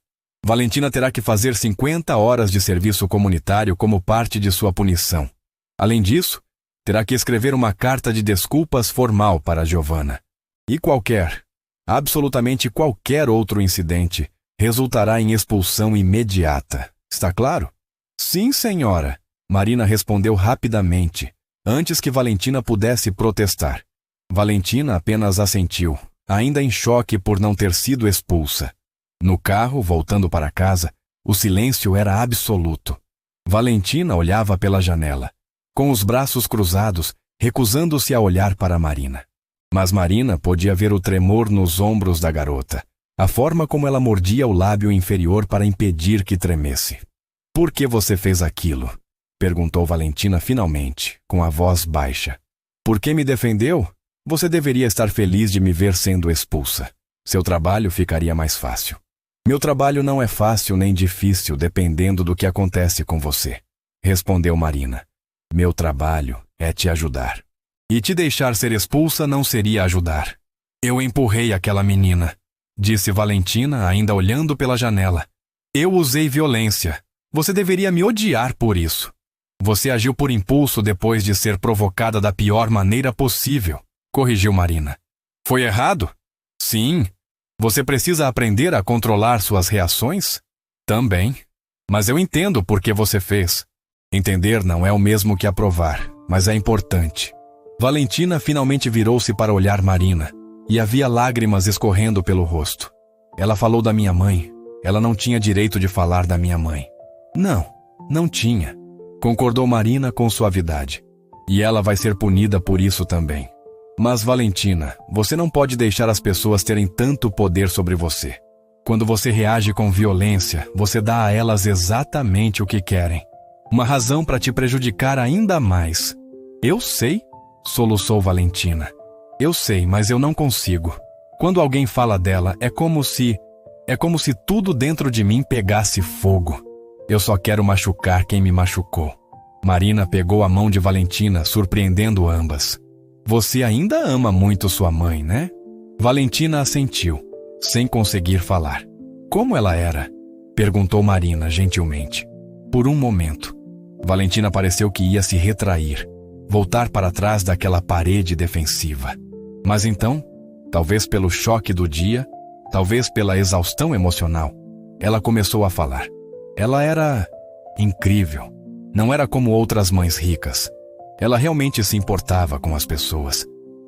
Valentina terá que fazer 50 horas de serviço comunitário como parte de sua punição. Além disso, terá que escrever uma carta de desculpas formal para Giovana. E absolutamente qualquer outro incidente, resultará em expulsão imediata. Está claro? Sim, senhora, Marina respondeu rapidamente, antes que Valentina pudesse protestar. Valentina apenas assentiu, ainda em choque por não ter sido expulsa. No carro, voltando para casa, o silêncio era absoluto. Valentina olhava pela janela, com os braços cruzados, recusando-se a olhar para Marina. Mas Marina podia ver o tremor nos ombros da garota, a forma como ela mordia o lábio inferior para impedir que tremesse. Por que você fez aquilo? Perguntou Valentina finalmente, com a voz baixa. Por que me defendeu? Você deveria estar feliz de me ver sendo expulsa. Seu trabalho ficaria mais fácil. Meu trabalho não é fácil nem difícil, dependendo do que acontece com você, respondeu Marina. Meu trabalho é te ajudar. E te deixar ser expulsa não seria ajudar. Eu empurrei aquela menina, disse Valentina, ainda olhando pela janela. Eu usei violência. Você deveria me odiar por isso. Você agiu por impulso depois de ser provocada da pior maneira possível, corrigiu Marina. Foi errado? Sim. Você precisa aprender a controlar suas reações? Também. Mas eu entendo por que você fez. Entender não é o mesmo que aprovar, mas é importante. Valentina finalmente virou-se para olhar Marina, e havia lágrimas escorrendo pelo rosto. Ela falou da minha mãe. Ela não tinha direito de falar da minha mãe. Não tinha, concordou Marina com suavidade. E ela vai ser punida por isso também. Mas, Valentina, você não pode deixar as pessoas terem tanto poder sobre você. Quando você reage com violência, você dá a elas exatamente o que querem. Uma razão para te prejudicar ainda mais. Eu sei, soluçou Valentina. Eu sei, mas eu não consigo. Quando alguém fala dela, é como se tudo dentro de mim pegasse fogo. Eu só quero machucar quem me machucou. Marina pegou a mão de Valentina, surpreendendo ambas. Você ainda ama muito sua mãe, né? Valentina assentiu, sem conseguir falar. Como ela era? Perguntou Marina gentilmente. Por um momento, Valentina pareceu que ia se retrair, voltar para trás daquela parede defensiva. Mas então, talvez pelo choque do dia, talvez pela exaustão emocional, ela começou a falar. Ela era incrível. Não era como outras mães ricas. Ela realmente se importava com as pessoas.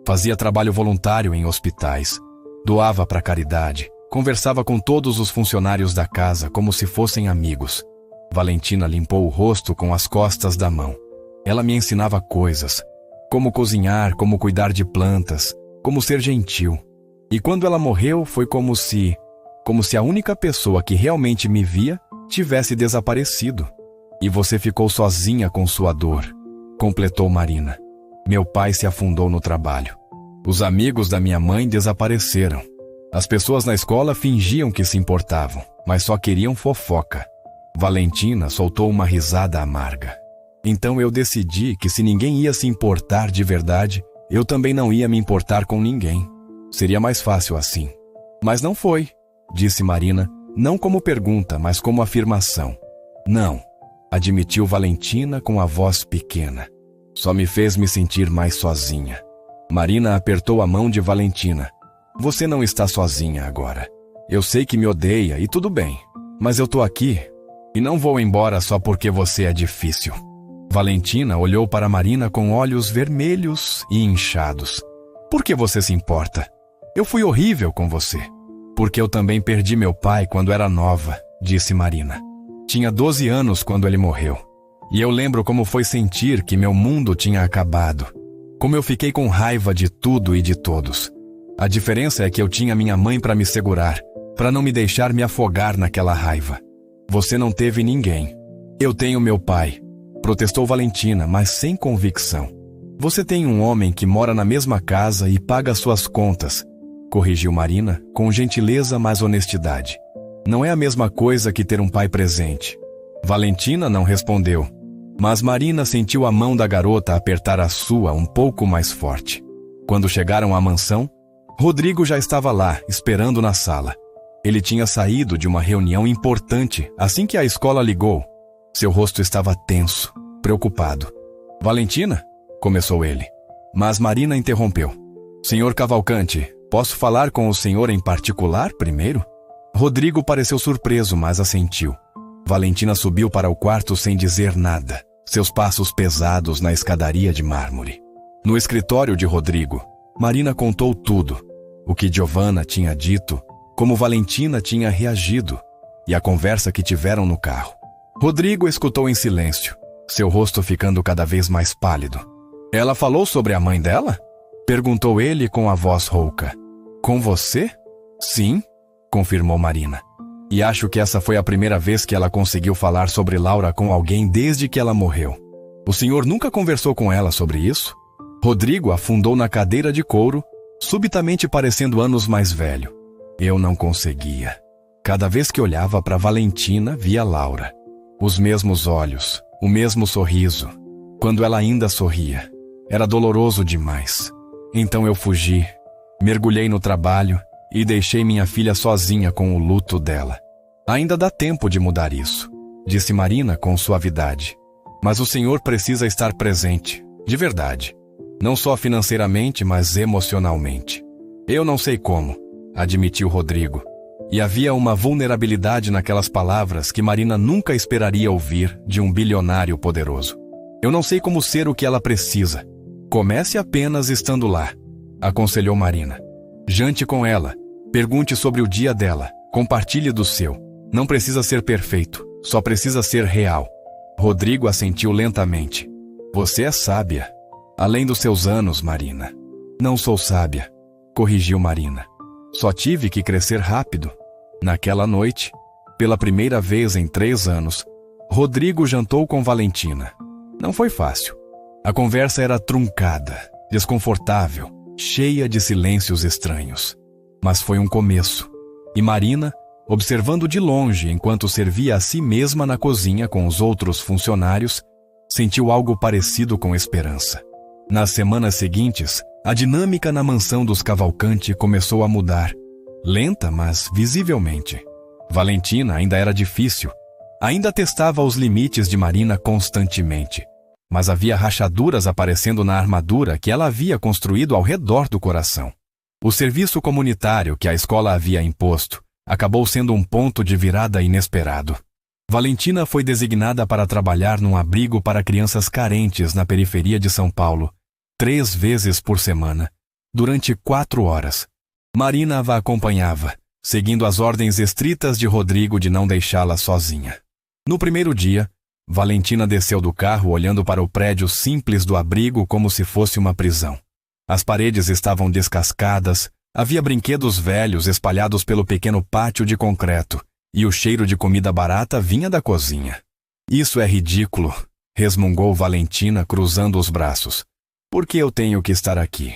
Fazia trabalho voluntário em hospitais. Doava para caridade. Conversava com todos os funcionários da casa como se fossem amigos. Valentina limpou o rosto com as costas da mão. Ela me ensinava coisas. Como cozinhar, como cuidar de plantas, como ser gentil. E quando ela morreu, foi como se a única pessoa que realmente me via tivesse desaparecido. E você ficou sozinha com sua dor, completou Marina. Meu pai se afundou no trabalho. Os amigos da minha mãe desapareceram. As pessoas na escola fingiam que se importavam, mas só queriam fofoca. Valentina soltou uma risada amarga. Então eu decidi que se ninguém ia se importar de verdade, eu também não ia me importar com ninguém. Seria mais fácil assim. Mas não foi, disse Marina, não como pergunta, mas como afirmação. Não, admitiu Valentina com a voz pequena. Só me fez me sentir mais sozinha. Marina apertou a mão de Valentina. Você não está sozinha agora. Eu sei que me odeia e tudo bem, mas eu tô aqui e não vou embora só porque você é difícil. Valentina olhou para Marina com olhos vermelhos e inchados. Por que você se importa? Eu fui horrível com você. Porque eu também perdi meu pai quando era nova, disse Marina. Tinha 12 anos quando ele morreu. E eu lembro como foi sentir que meu mundo tinha acabado. Como eu fiquei com raiva de tudo e de todos. A diferença é que eu tinha minha mãe para me segurar, para não me deixar me afogar naquela raiva. Você não teve ninguém. Eu tenho meu pai, protestou Valentina, mas sem convicção. Você tem um homem que mora na mesma casa e paga suas contas, corrigiu Marina, com gentileza mas honestidade. Não é a mesma coisa que ter um pai presente. Valentina não respondeu, mas Marina sentiu a mão da garota apertar a sua um pouco mais forte. Quando chegaram à mansão, Rodrigo já estava lá, esperando na sala. Ele tinha saído de uma reunião importante assim que a escola ligou. Seu rosto estava tenso, preocupado. Valentina? Começou ele. Mas Marina interrompeu. Senhor Cavalcante, posso falar com o senhor em particular primeiro? Rodrigo pareceu surpreso, mas assentiu. Valentina subiu para o quarto sem dizer nada, seus passos pesados na escadaria de mármore. No escritório de Rodrigo, Marina contou tudo. O que Giovanna tinha dito, como Valentina tinha reagido, e a conversa que tiveram no carro. Rodrigo escutou em silêncio, seu rosto ficando cada vez mais pálido. Ela falou sobre a mãe dela? Perguntou ele com a voz rouca. Com você? Sim, confirmou Marina. E acho que essa foi a primeira vez que ela conseguiu falar sobre Laura com alguém desde que ela morreu. O senhor nunca conversou com ela sobre isso? Rodrigo afundou na cadeira de couro, subitamente parecendo anos mais velho. Eu não conseguia. Cada vez que olhava para Valentina, via Laura. Os mesmos olhos, o mesmo sorriso. Quando ela ainda sorria. Era doloroso demais. Então eu fugi, mergulhei no trabalho e deixei minha filha sozinha com o luto dela. Ainda dá tempo de mudar isso, disse Marina com suavidade. Mas o senhor precisa estar presente, de verdade. Não só financeiramente, mas emocionalmente. Eu não sei como, admitiu Rodrigo. E havia uma vulnerabilidade naquelas palavras que Marina nunca esperaria ouvir de um bilionário poderoso. Eu não sei como ser o que ela precisa. Comece apenas estando lá, aconselhou Marina. Jante com ela, pergunte sobre o dia dela, compartilhe do seu. Não precisa ser perfeito, só precisa ser real. Rodrigo assentiu lentamente. Você é sábia. Além dos seus anos, Marina. Não sou sábia, corrigiu Marina. Só tive que crescer rápido. Naquela noite, pela primeira vez em 3 anos, Rodrigo jantou com Valentina. Não foi fácil. A conversa era truncada, desconfortável, cheia de silêncios estranhos. Mas foi um começo. E Marina, observando de longe enquanto servia a si mesma na cozinha com os outros funcionários, sentiu algo parecido com esperança. Nas semanas seguintes, a dinâmica na mansão dos Cavalcanti começou a mudar. Lenta, mas visivelmente. Valentina ainda era difícil. Ainda testava os limites de Marina constantemente. Mas havia rachaduras aparecendo na armadura que ela havia construído ao redor do coração. O serviço comunitário que a escola havia imposto acabou sendo um ponto de virada inesperado. Valentina foi designada para trabalhar num abrigo para crianças carentes na periferia de São Paulo, 3 vezes por semana, durante 4 horas. Marina a acompanhava, seguindo as ordens estritas de Rodrigo de não deixá-la sozinha. No primeiro dia, Valentina desceu do carro olhando para o prédio simples do abrigo como se fosse uma prisão. As paredes estavam descascadas, havia brinquedos velhos espalhados pelo pequeno pátio de concreto, e o cheiro de comida barata vinha da cozinha. Isso é ridículo, resmungou Valentina cruzando os braços. Por que eu tenho que estar aqui?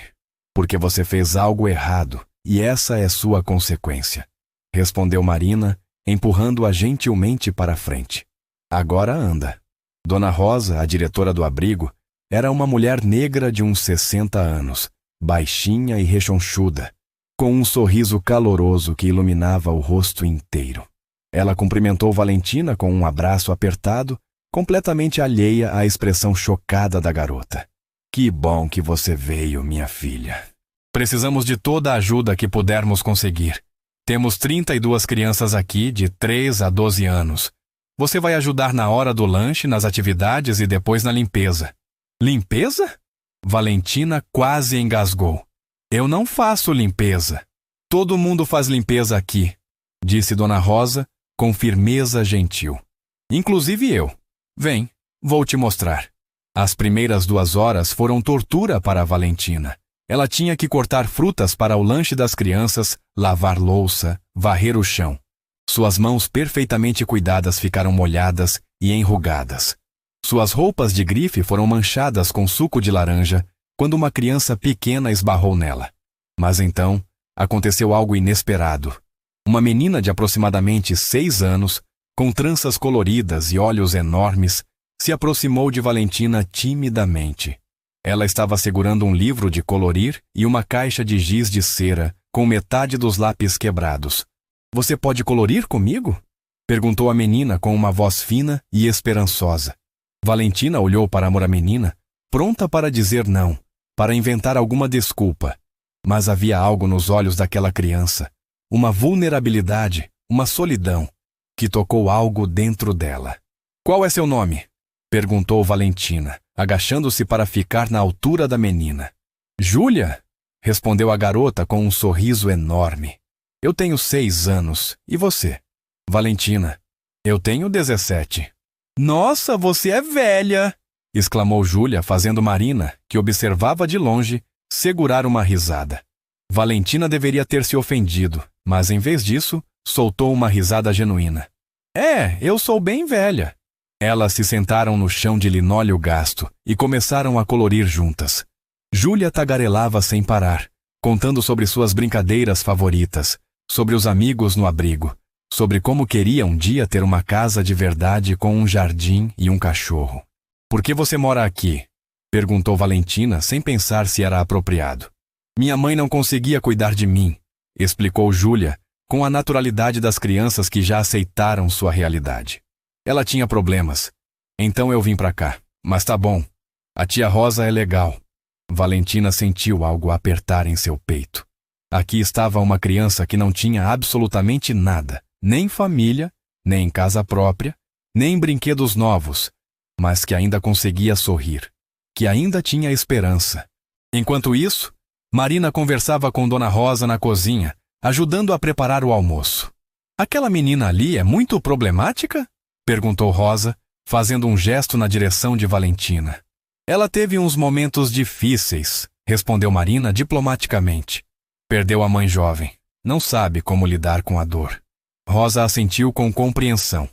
Porque você fez algo errado, e essa é sua consequência, respondeu Marina, empurrando-a gentilmente para a frente. Agora anda. Dona Rosa, a diretora do abrigo, era uma mulher negra de uns 60 anos, baixinha e rechonchuda, com um sorriso caloroso que iluminava o rosto inteiro. Ela cumprimentou Valentina com um abraço apertado, completamente alheia à expressão chocada da garota. Que bom que você veio, minha filha. Precisamos de toda a ajuda que pudermos conseguir. Temos 32 crianças aqui de 3 a 12 anos. Você vai ajudar na hora do lanche, nas atividades e depois na limpeza. Limpeza? Valentina quase engasgou. Eu não faço limpeza. Todo mundo faz limpeza aqui, disse Dona Rosa com firmeza gentil. Inclusive eu. Vem, vou te mostrar. As primeiras 2 horas foram tortura para a Valentina. Ela tinha que cortar frutas para o lanche das crianças, lavar louça, varrer o chão. Suas mãos perfeitamente cuidadas ficaram molhadas e enrugadas. Suas roupas de grife foram manchadas com suco de laranja quando uma criança pequena esbarrou nela. Mas então, aconteceu algo inesperado. Uma menina de aproximadamente 6 anos, com tranças coloridas e olhos enormes, se aproximou de Valentina timidamente. Ela estava segurando um livro de colorir e uma caixa de giz de cera com metade dos lápis quebrados. Você pode colorir comigo? Perguntou a menina com uma voz fina e esperançosa. Valentina olhou para a menina, pronta para dizer não, para inventar alguma desculpa. Mas havia algo nos olhos daquela criança, uma vulnerabilidade, uma solidão, que tocou algo dentro dela. Qual é seu nome? Perguntou Valentina, agachando-se para ficar na altura da menina. Júlia, respondeu a garota com um sorriso enorme. Eu tenho 6 anos, e você? Valentina, eu tenho 17. Nossa, você é velha! Exclamou Júlia, fazendo Marina, que observava de longe, segurar uma risada. Valentina deveria ter se ofendido, mas em vez disso, soltou uma risada genuína. Eu sou bem velha. Elas se sentaram no chão de linóleo gasto e começaram a colorir juntas. Júlia tagarelava sem parar, contando sobre suas brincadeiras favoritas, sobre os amigos no abrigo, sobre como queria um dia ter uma casa de verdade com um jardim e um cachorro. Por que você mora aqui? Perguntou Valentina sem pensar se era apropriado. Minha mãe não conseguia cuidar de mim, explicou Júlia, com a naturalidade das crianças que já aceitaram sua realidade. Ela tinha problemas. Então eu vim pra cá. Mas tá bom. A tia Rosa é legal. Valentina sentiu algo apertar em seu peito. Aqui estava uma criança que não tinha absolutamente nada, nem família, nem casa própria, nem brinquedos novos, mas que ainda conseguia sorrir, que ainda tinha esperança. Enquanto isso, Marina conversava com Dona Rosa na cozinha, ajudando a preparar o almoço. Aquela menina ali é muito problemática? Perguntou Rosa, fazendo um gesto na direção de Valentina. Ela teve uns momentos difíceis, respondeu Marina diplomaticamente. Perdeu a mãe jovem. Não sabe como lidar com a dor. Rosa assentiu com compreensão.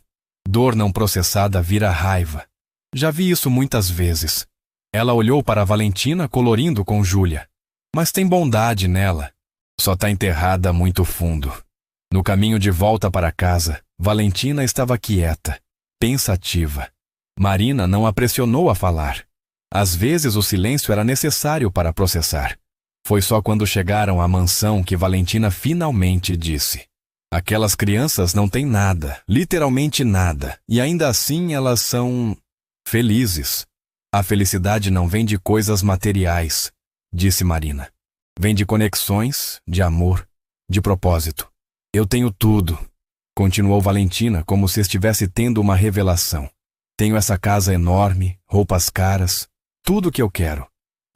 Dor não processada vira raiva. Já vi isso muitas vezes. Ela olhou para Valentina colorindo com Júlia. Mas tem bondade nela. Só está enterrada muito fundo. No caminho de volta para casa, Valentina estava quieta, pensativa. Marina não a pressionou a falar. Às vezes o silêncio era necessário para processar. Foi só quando chegaram à mansão que Valentina finalmente disse: aquelas crianças não têm nada, literalmente nada, e ainda assim elas são felizes. A felicidade não vem de coisas materiais, disse Marina. Vem de conexões, de amor, de propósito. Eu tenho tudo, continuou Valentina como se estivesse tendo uma revelação. Tenho essa casa enorme, roupas caras, tudo o que eu quero.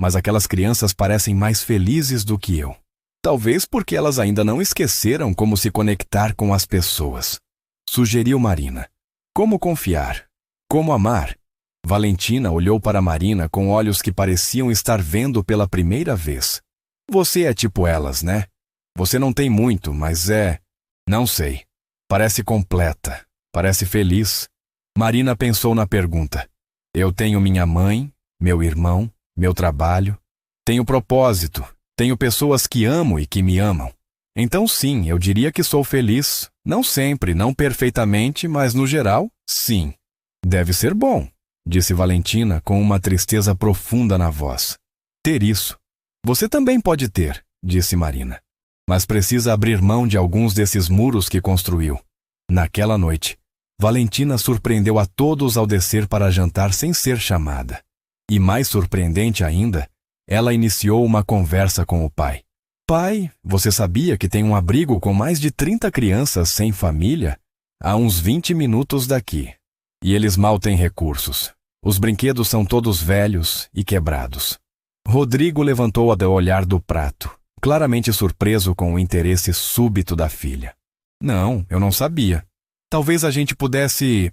Mas aquelas crianças parecem mais felizes do que eu. Talvez porque elas ainda não esqueceram como se conectar com as pessoas. Sugeriu Marina. Como confiar? Como amar? Valentina olhou para Marina com olhos que pareciam estar vendo pela primeira vez. Você é tipo elas, né? Você não tem muito, mas é... Não sei. Parece completa. Parece feliz. Marina pensou na pergunta. Eu tenho minha mãe, meu irmão, meu trabalho. Tenho propósito. Tenho pessoas que amo e que me amam. Então sim, eu diria que sou feliz. Não sempre, não perfeitamente, mas no geral, sim. Deve ser bom, disse Valentina com uma tristeza profunda na voz. Ter isso. Você também pode ter, disse Marina. Mas precisa abrir mão de alguns desses muros que construiu. Naquela noite, Valentina surpreendeu a todos ao descer para jantar sem ser chamada. E mais surpreendente ainda, ela iniciou uma conversa com o pai. Pai, você sabia que tem um abrigo com mais de 30 crianças sem família? Há uns 20 minutos daqui. E eles mal têm recursos. Os brinquedos são todos velhos e quebrados. Rodrigo levantou o olhar do prato, claramente surpreso com o interesse súbito da filha. Não, eu não sabia. Talvez a gente pudesse,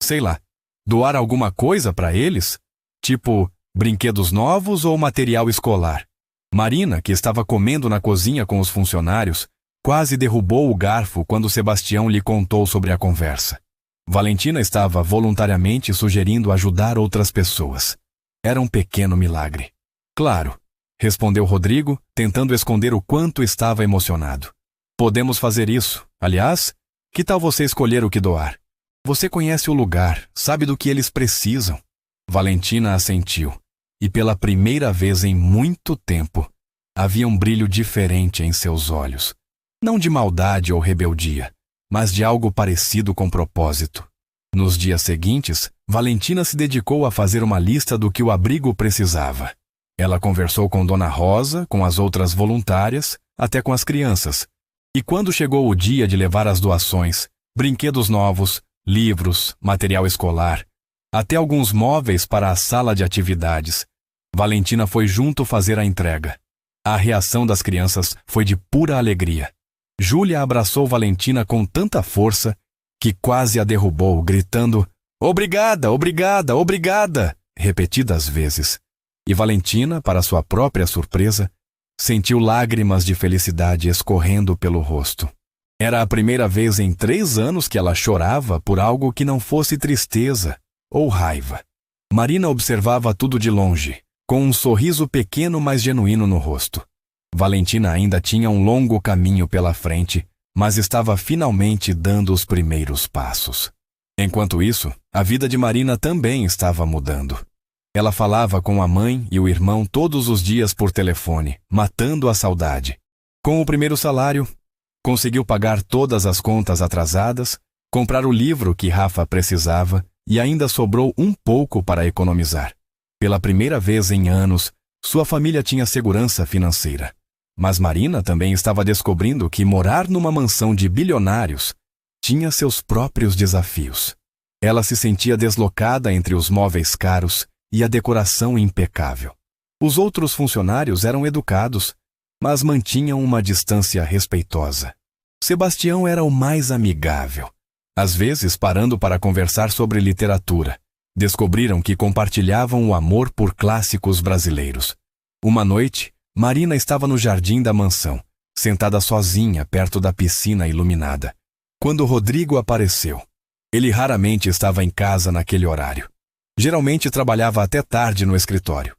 sei lá, doar alguma coisa para eles? Tipo, brinquedos novos ou material escolar? Marina, que estava comendo na cozinha com os funcionários, quase derrubou o garfo quando Sebastião lhe contou sobre a conversa. Valentina estava voluntariamente sugerindo ajudar outras pessoas. Era um pequeno milagre. Claro, respondeu Rodrigo, tentando esconder o quanto estava emocionado. Podemos fazer isso. Aliás, que tal você escolher o que doar? Você conhece o lugar, sabe do que eles precisam. Valentina assentiu, e pela primeira vez em muito tempo, havia um brilho diferente em seus olhos. Não de maldade ou rebeldia, mas de algo parecido com propósito. Nos dias seguintes, Valentina se dedicou a fazer uma lista do que o abrigo precisava. Ela conversou com Dona Rosa, com as outras voluntárias, até com as crianças. E quando chegou o dia de levar as doações, brinquedos novos, livros, material escolar, até alguns móveis para a sala de atividades, Valentina foi junto fazer a entrega. A reação das crianças foi de pura alegria. Júlia abraçou Valentina com tanta força que quase a derrubou, gritando: "Obrigada, obrigada, obrigada!" repetidas vezes. E Valentina, para sua própria surpresa, sentiu lágrimas de felicidade escorrendo pelo rosto. Era a primeira vez em 3 anos que ela chorava por algo que não fosse tristeza ou raiva. Marina observava tudo de longe, com um sorriso pequeno mas genuíno no rosto. Valentina ainda tinha um longo caminho pela frente mas estava finalmente dando os primeiros passos. Enquanto isso, a vida de Marina também estava mudando. Ela falava com a mãe e o irmão todos os dias por telefone, matando a saudade. Com o primeiro salário, conseguiu pagar todas as contas atrasadas, comprar o livro que Rafa precisava e ainda sobrou um pouco para economizar. Pela primeira vez em anos, sua família tinha segurança financeira. Mas Marina também estava descobrindo que morar numa mansão de bilionários tinha seus próprios desafios. Ela se sentia deslocada entre os móveis caros e a decoração impecável. Os outros funcionários eram educados, mas mantinham uma distância respeitosa. Sebastião era o mais amigável, às vezes parando para conversar sobre literatura. Descobriram que compartilhavam o amor por clássicos brasileiros. Uma noite, Marina estava no jardim da mansão, sentada sozinha perto da piscina iluminada, quando Rodrigo apareceu. Ele raramente estava em casa naquele horário. Geralmente trabalhava até tarde no escritório.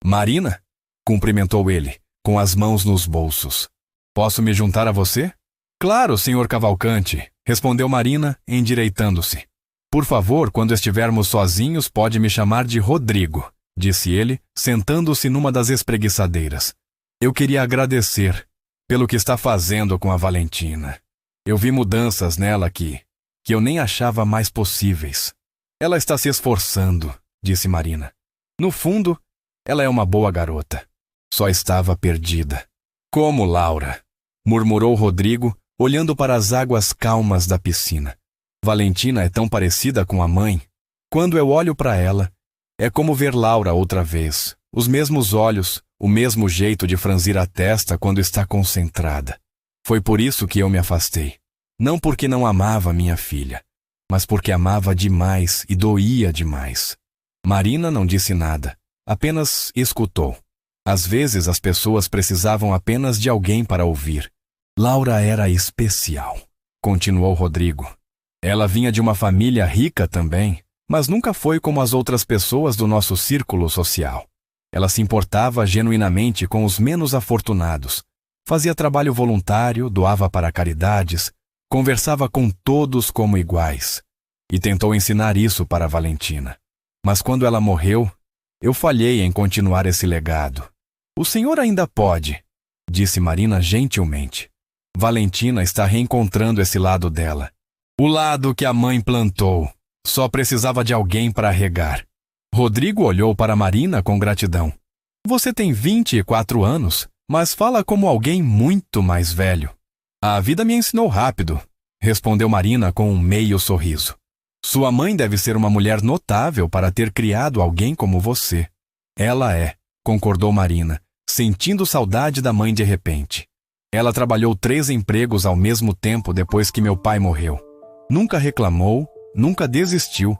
"Marina?" cumprimentou ele, com as mãos nos bolsos. "Posso me juntar a você?" "Claro, senhor Cavalcante", respondeu Marina, endireitando-se. "Por favor, quando estivermos sozinhos, pode me chamar de Rodrigo", disse ele, sentando-se numa das espreguiçadeiras. "Eu queria agradecer pelo que está fazendo com a Valentina. Eu vi mudanças nela que eu nem achava mais possíveis. Ela está se esforçando", disse Marina. "No fundo, ela é uma boa garota. Só estava perdida." "Como Laura", murmurou Rodrigo, olhando para as águas calmas da piscina. "Valentina é tão parecida com a mãe. Quando eu olho para ela, é como ver Laura outra vez. Os mesmos olhos, o mesmo jeito de franzir a testa quando está concentrada. Foi por isso que eu me afastei. Não porque não amava minha filha, mas porque amava demais e doía demais." Marina não disse nada, apenas escutou. Às vezes as pessoas precisavam apenas de alguém para ouvir. "Laura era especial", continuou Rodrigo. "Ela vinha de uma família rica também, mas nunca foi como as outras pessoas do nosso círculo social. Ela se importava genuinamente com os menos afortunados, fazia trabalho voluntário, doava para caridades, conversava com todos como iguais, e tentou ensinar isso para Valentina. Mas quando ela morreu, eu falhei em continuar esse legado. O senhor ainda pode", disse Marina gentilmente. "Valentina está reencontrando esse lado dela. O lado que a mãe plantou. Só precisava de alguém para regar." Rodrigo olhou para Marina com gratidão. "Você tem 24 anos, mas fala como alguém muito mais velho." "A vida me ensinou rápido", respondeu Marina com um meio sorriso. "Sua mãe deve ser uma mulher notável para ter criado alguém como você." "Ela é", concordou Marina, sentindo saudade da mãe de repente. "Ela trabalhou 3 empregos ao mesmo tempo depois que meu pai morreu. Nunca reclamou, nunca desistiu.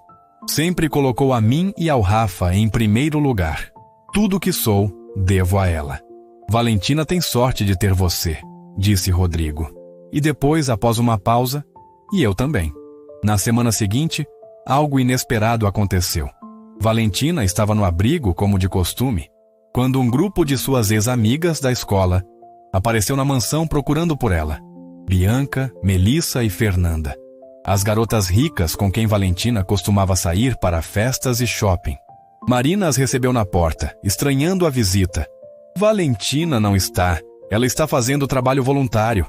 Sempre colocou a mim e ao Rafa em primeiro lugar. Tudo que sou, devo a ela. Valentina tem sorte de ter você", disse Rodrigo. E depois, após uma pausa, "E eu também." Na semana seguinte, algo inesperado aconteceu. Valentina estava no abrigo, como de costume, quando um grupo de suas ex-amigas da escola apareceu na mansão procurando por ela. Bianca, Melissa e Fernanda. As garotas ricas com quem Valentina costumava sair para festas e shopping. Marina as recebeu na porta, estranhando a visita. "Valentina não está. Ela está fazendo trabalho voluntário."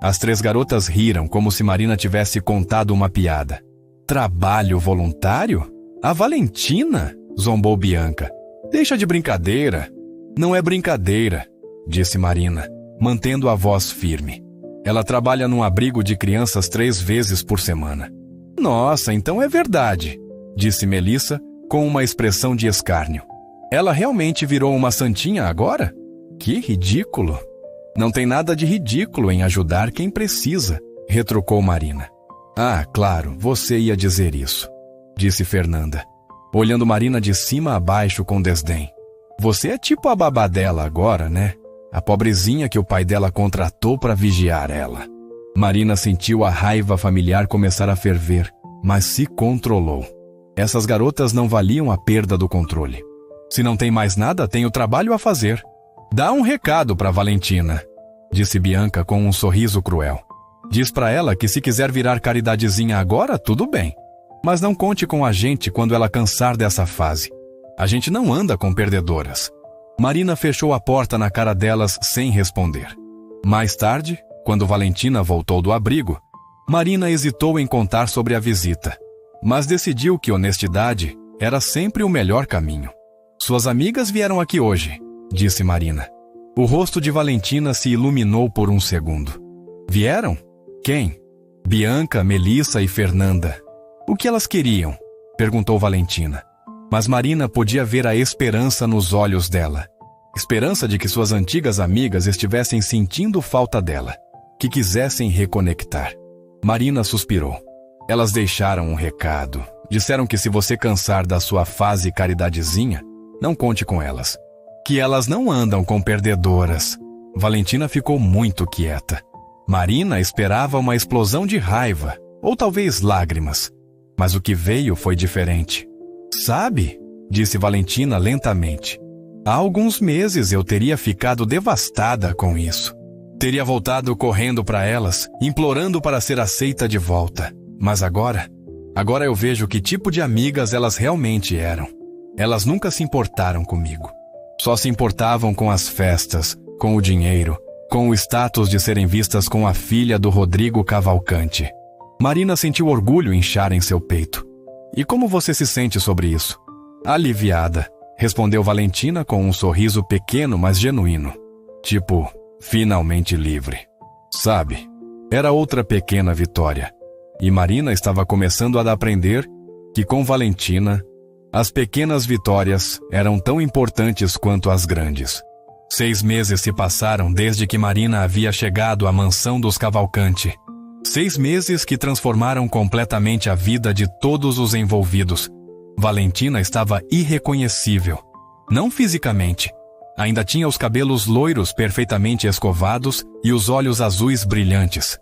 As 3 garotas riram como se Marina tivesse contado uma piada. "Trabalho voluntário? A Valentina?" zombou Bianca. "Deixa de brincadeira." "Não é brincadeira", disse Marina, mantendo a voz firme. "Ela trabalha num abrigo de crianças 3 vezes por semana." "Nossa, então é verdade", disse Melissa, com uma expressão de escárnio. "Ela realmente virou uma santinha agora? Que ridículo." "Não tem nada de ridículo em ajudar quem precisa", retrucou Marina. "Ah, claro, você ia dizer isso", disse Fernanda, olhando Marina de cima a baixo com desdém. "Você é tipo a babá dela agora, né? A pobrezinha que o pai dela contratou para vigiar ela." Marina sentiu a raiva familiar começar a ferver, mas se controlou. Essas garotas não valiam a perda do controle. "Se não tem mais nada, tem o trabalho a fazer. Dá um recado para Valentina", disse Bianca com um sorriso cruel. Diz pra ela que se quiser virar caridadezinha agora, tudo bem. Mas não conte com a gente quando ela cansar dessa fase. A gente não anda com perdedoras. Marina fechou a porta na cara delas sem responder. Mais tarde, quando Valentina voltou do abrigo, Marina hesitou em contar sobre a visita, mas decidiu que honestidade era sempre o melhor caminho. Suas amigas vieram aqui hoje, disse Marina. O rosto de Valentina se iluminou por um segundo. Vieram? Quem? Bianca, Melissa e Fernanda. O que elas queriam? Perguntou Valentina. Mas Marina podia ver a esperança nos olhos dela. Esperança de que suas antigas amigas estivessem sentindo falta dela, que quisessem reconectar. Marina suspirou. Elas deixaram um recado. Disseram que se você cansar da sua fase caridadezinha, não conte com elas. Que elas não andam com perdedoras. Valentina ficou muito quieta. Marina esperava uma explosão de raiva, ou talvez lágrimas. Mas o que veio foi diferente. Sabe, disse Valentina lentamente, há alguns meses eu teria ficado devastada com isso. Teria voltado correndo para elas, implorando para ser aceita de volta. Mas agora eu vejo que tipo de amigas elas realmente eram. Elas nunca se importaram comigo. Só se importavam com as festas, com o dinheiro, com o status de serem vistas com a filha do Rodrigo Cavalcante. Marina sentiu orgulho inchar em seu peito. E como você se sente sobre isso? Aliviada, respondeu Valentina com um sorriso pequeno, mas genuíno. Tipo, finalmente livre. Sabe, era outra pequena vitória. E Marina estava começando a aprender que com Valentina, as pequenas vitórias eram tão importantes quanto as grandes. 6 meses se passaram desde que Marina havia chegado à mansão dos Cavalcante. 6 meses que transformaram completamente a vida de todos os envolvidos. Valentina estava irreconhecível. Não fisicamente. Ainda tinha os cabelos loiros perfeitamente escovados e os olhos azuis brilhantes.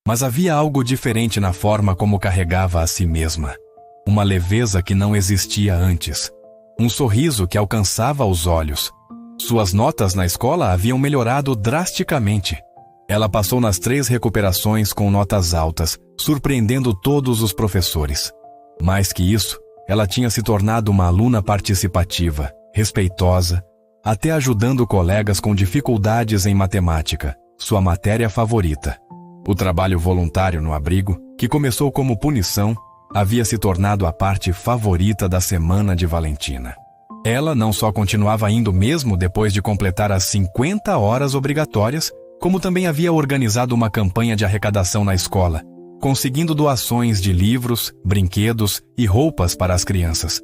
Mas havia algo diferente na forma como carregava a si mesma. Uma leveza que não existia antes. Um sorriso que alcançava os olhos. Suas notas na escola haviam melhorado drasticamente. Ela passou nas 3 recuperações com notas altas, surpreendendo todos os professores. Mais que isso, ela tinha se tornado uma aluna participativa, respeitosa, até ajudando colegas com dificuldades em matemática, sua matéria favorita. O trabalho voluntário no abrigo, que começou como punição, havia se tornado a parte favorita da semana de Valentina. Ela não só continuava indo mesmo depois de completar as 50 horas obrigatórias, como também havia organizado uma campanha de arrecadação na escola, conseguindo doações de livros, brinquedos e roupas para as crianças.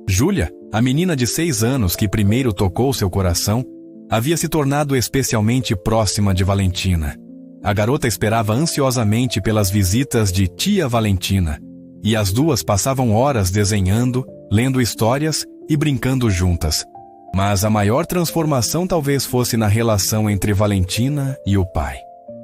Júlia, a menina de 6 anos que primeiro tocou seu coração, havia se tornado especialmente próxima de Valentina. A garota esperava ansiosamente pelas visitas de tia Valentina, e as duas passavam horas desenhando, lendo histórias e brincando juntas. Mas a maior transformação talvez fosse na relação entre Valentina e o pai.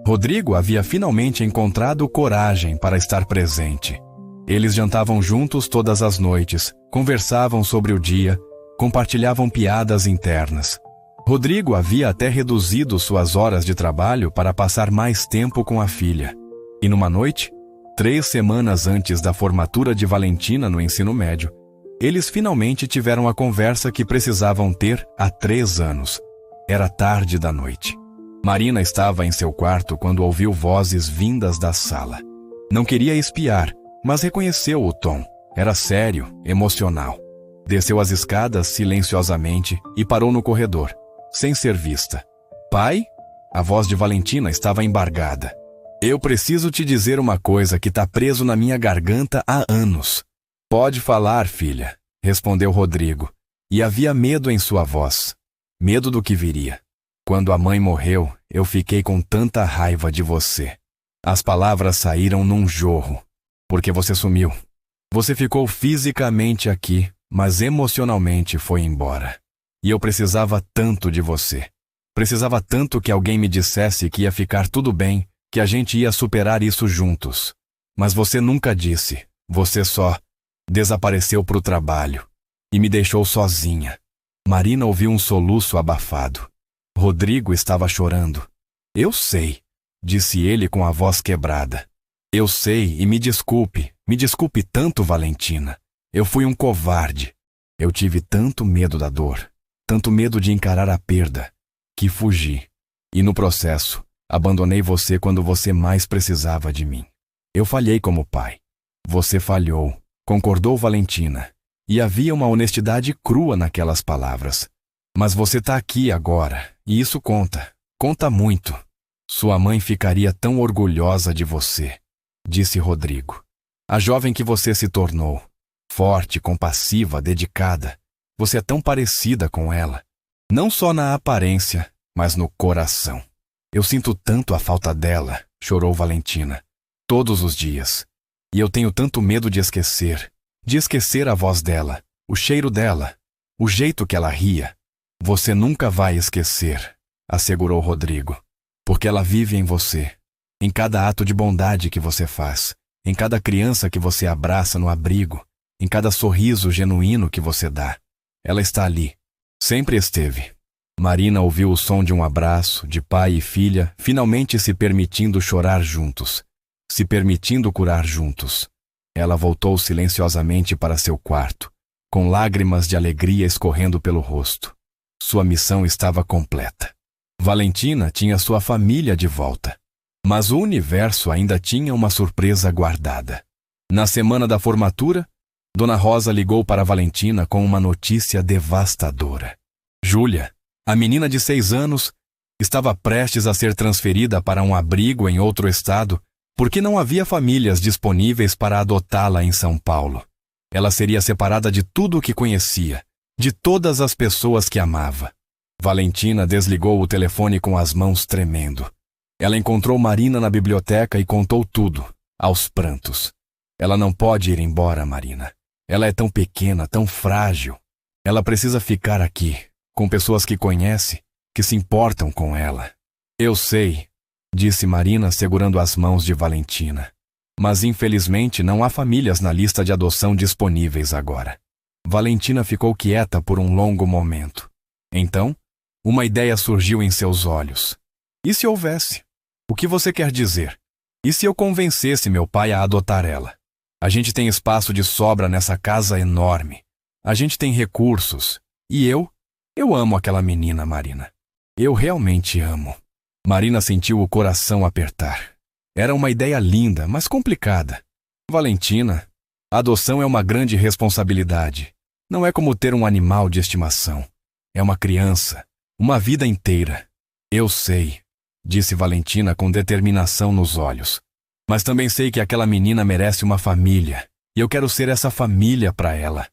Rodrigo havia finalmente encontrado coragem para estar presente. Eles jantavam juntos todas as noites, conversavam sobre o dia, compartilhavam piadas internas. Rodrigo havia até reduzido suas horas de trabalho para passar mais tempo com a filha. E numa noite, 3 semanas antes da formatura de Valentina no ensino médio, eles finalmente tiveram a conversa que precisavam ter há 3 anos. Era tarde da noite. Marina estava em seu quarto quando ouviu vozes vindas da sala. Não queria espiar, mas reconheceu o tom. Era sério, emocional. Desceu as escadas silenciosamente e parou no corredor, sem ser vista. Pai? A voz de Valentina estava embargada. Eu preciso te dizer uma coisa que está preso na minha garganta há anos. Pode falar, filha, respondeu Rodrigo, e havia medo em sua voz. Medo do que viria. Quando a mãe morreu, eu fiquei com tanta raiva de você. As palavras saíram num jorro, porque você sumiu. Você ficou fisicamente aqui, mas emocionalmente foi embora. E eu precisava tanto de você. Precisava tanto que alguém me dissesse que ia ficar tudo bem, que a gente ia superar isso juntos. Mas você nunca disse. Você só desapareceu pro trabalho e me deixou sozinha. Marina ouviu um soluço abafado. Rodrigo estava chorando. Eu sei. disse ele com a voz quebrada. Eu sei, e me desculpe tanto, Valentina. Eu fui um covarde. Eu tive tanto medo da dor, tanto medo de encarar a perda, que fugi. E no processo, abandonei você quando você mais precisava de mim. Eu falhei como pai. Você falhou, concordou Valentina. E havia uma honestidade crua naquelas palavras. Mas você está aqui agora, e isso conta. Conta muito. Sua mãe ficaria tão orgulhosa de você, disse Rodrigo. A jovem que você se tornou. Forte, compassiva, dedicada. Você é tão parecida com ela. Não só na aparência, mas no coração. Eu sinto tanto a falta dela, chorou Valentina. Todos os dias. E eu tenho tanto medo de esquecer a voz dela, o cheiro dela, o jeito que ela ria. Você nunca vai esquecer, assegurou Rodrigo, porque ela vive em você, em cada ato de bondade que você faz, em cada criança que você abraça no abrigo, em cada sorriso genuíno que você dá. Ela está ali, sempre esteve. Marina ouviu o som de um abraço, de pai e filha, finalmente se permitindo chorar juntos, se permitindo curar juntos. Ela voltou silenciosamente para seu quarto, com lágrimas de alegria escorrendo pelo rosto. Sua missão estava completa. Valentina tinha sua família de volta. Mas o universo ainda tinha uma surpresa guardada. Na semana da formatura, Dona Rosa ligou para Valentina com uma notícia devastadora. Júlia, a menina de 6 anos, estava prestes a ser transferida para um abrigo em outro estado, porque não havia famílias disponíveis para adotá-la em São Paulo. Ela seria separada de tudo o que conhecia, de todas as pessoas que amava. Valentina desligou o telefone com as mãos tremendo. Ela encontrou Marina na biblioteca e contou tudo, aos prantos. Ela não pode ir embora, Marina. Ela é tão pequena, tão frágil. Ela precisa ficar aqui, com pessoas que conhece, que se importam com ela. Eu sei, disse Marina segurando as mãos de Valentina. Mas infelizmente não há famílias na lista de adoção disponíveis agora. Valentina ficou quieta por um longo momento. Então, uma ideia surgiu em seus olhos. E se houvesse? O que você quer dizer? E se eu convencesse meu pai a adotar ela? A gente tem espaço de sobra nessa casa enorme. A gente tem recursos. E eu amo aquela menina, Marina. Eu realmente amo. Marina sentiu o coração apertar. Era uma ideia linda, mas complicada. Valentina, a adoção é uma grande responsabilidade. Não é como ter um animal de estimação. É uma criança, uma vida inteira. Eu sei, disse Valentina com determinação nos olhos. Mas também sei que aquela menina merece uma família, e eu quero ser essa família para ela.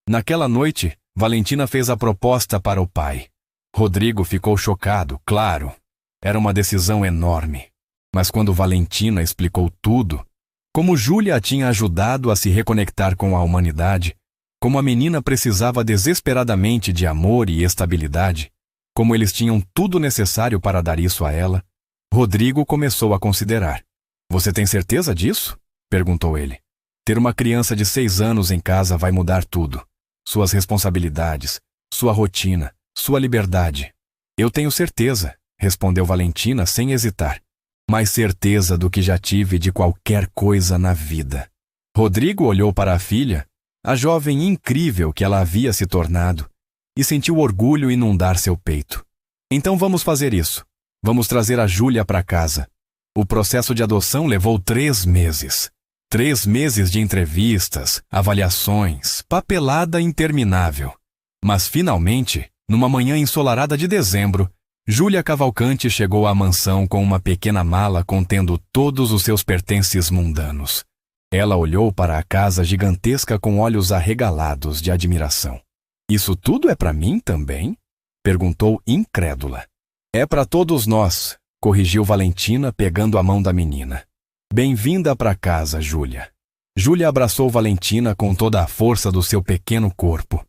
Naquela noite, Valentina fez a proposta para o pai. Rodrigo ficou chocado, claro. Era uma decisão enorme. Mas quando Valentina explicou tudo, como Júlia a tinha ajudado a se reconectar com a humanidade, como a menina precisava desesperadamente de amor e estabilidade, como eles tinham tudo necessário para dar isso a ela, Rodrigo começou a considerar. Você tem certeza disso? Perguntou ele. Ter uma criança de 6 anos em casa vai mudar tudo. Suas responsabilidades, sua rotina, sua liberdade. Eu tenho certeza, respondeu Valentina sem hesitar. Mais certeza do que já tive de qualquer coisa na vida. Rodrigo olhou para a filha, a jovem incrível que ela havia se tornado, e sentiu orgulho inundar seu peito. Então vamos fazer isso. Vamos trazer a Júlia para casa. O processo de adoção levou 3 meses. 3 meses de entrevistas, avaliações, papelada interminável. Mas finalmente, numa manhã ensolarada de dezembro, Júlia Cavalcante chegou à mansão com uma pequena mala contendo todos os seus pertences mundanos. Ela olhou para a casa gigantesca com olhos arregalados de admiração. Isso tudo é para mim também? Perguntou incrédula. É para todos nós, corrigiu Valentina pegando a mão da menina. Bem-vinda para casa, Júlia. Júlia abraçou Valentina com toda a força do seu pequeno corpo.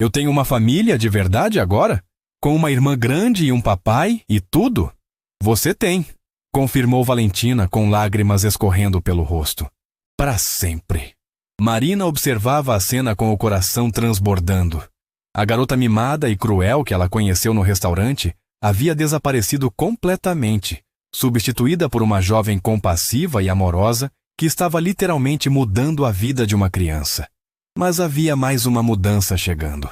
Eu tenho uma família de verdade agora? Com uma irmã grande e um papai e tudo? Você tem, confirmou Valentina com lágrimas escorrendo pelo rosto. Para sempre. Marina observava a cena com o coração transbordando. A garota mimada e cruel que ela conheceu no restaurante havia desaparecido completamente, substituída por uma jovem compassiva e amorosa que estava literalmente mudando a vida de uma criança. Mas havia mais uma mudança chegando.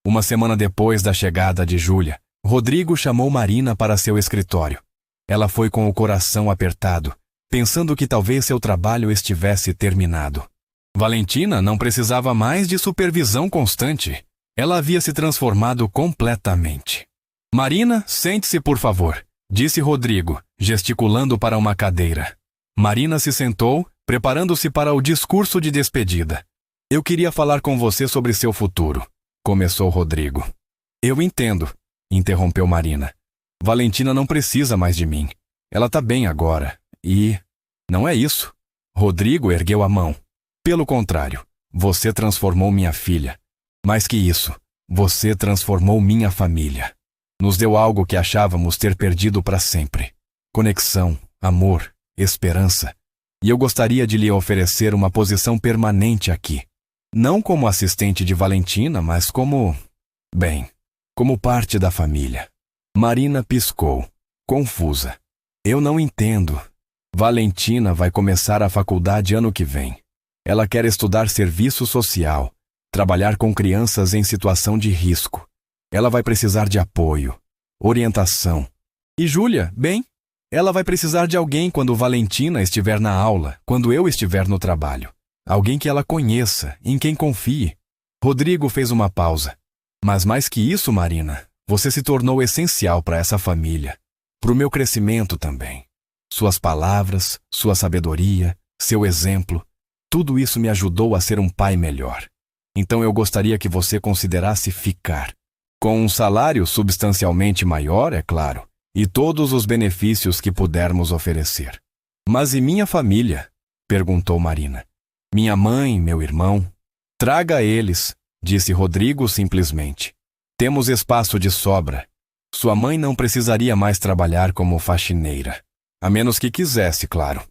Uma semana depois da chegada de Júlia, Rodrigo chamou Marina para seu escritório. Ela foi com o coração apertado, pensando que talvez seu trabalho estivesse terminado. Valentina não precisava mais de supervisão constante. Ela havia se transformado completamente. Marina, sente-se, por favor, disse Rodrigo, gesticulando para uma cadeira. Marina se sentou, preparando-se para o discurso de despedida. Eu queria falar com você sobre seu futuro, começou Rodrigo. Eu entendo, interrompeu Marina. Valentina não precisa mais de mim. Ela está bem agora. E... não é isso. Rodrigo ergueu a mão. Pelo contrário, você transformou minha filha. Mais que isso, você transformou minha família. Nos deu algo que achávamos ter perdido para sempre. Conexão, amor, esperança. E eu gostaria de lhe oferecer uma posição permanente aqui. Não como assistente de Valentina, mas como... bem, como parte da família. Marina piscou, confusa. Eu não entendo. Valentina vai começar a faculdade ano que vem. Ela quer estudar serviço social, trabalhar com crianças em situação de risco. Ela vai precisar de apoio, orientação. E Júlia, bem, ela vai precisar de alguém quando Valentina estiver na aula, quando eu estiver no trabalho. Alguém que ela conheça, em quem confie. Rodrigo fez uma pausa. Mas mais que isso, Marina, você se tornou essencial para essa família, para o meu crescimento também. Suas palavras, sua sabedoria, seu exemplo, tudo isso me ajudou a ser um pai melhor. Então eu gostaria que você considerasse ficar. Com um salário substancialmente maior, é claro, e todos os benefícios que pudermos oferecer. Mas e minha família? Perguntou Marina. Minha mãe, meu irmão? Traga eles, disse Rodrigo simplesmente. Temos espaço de sobra. Sua mãe não precisaria mais trabalhar como faxineira. A menos que quisesse, claro.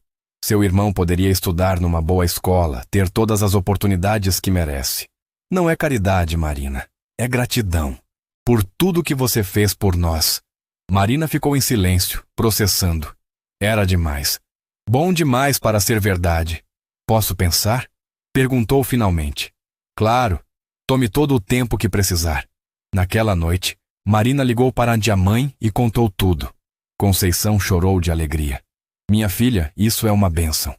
Seu irmão poderia estudar numa boa escola, ter todas as oportunidades que merece. Não é caridade, Marina. É gratidão. Por tudo que você fez por nós. Marina ficou em silêncio, processando. Era demais. Bom demais para ser verdade. Posso pensar? Perguntou finalmente. Claro. Tome todo o tempo que precisar. Naquela noite, Marina ligou para a mãe e contou tudo. Conceição chorou de alegria. Minha filha, isso é uma bênção.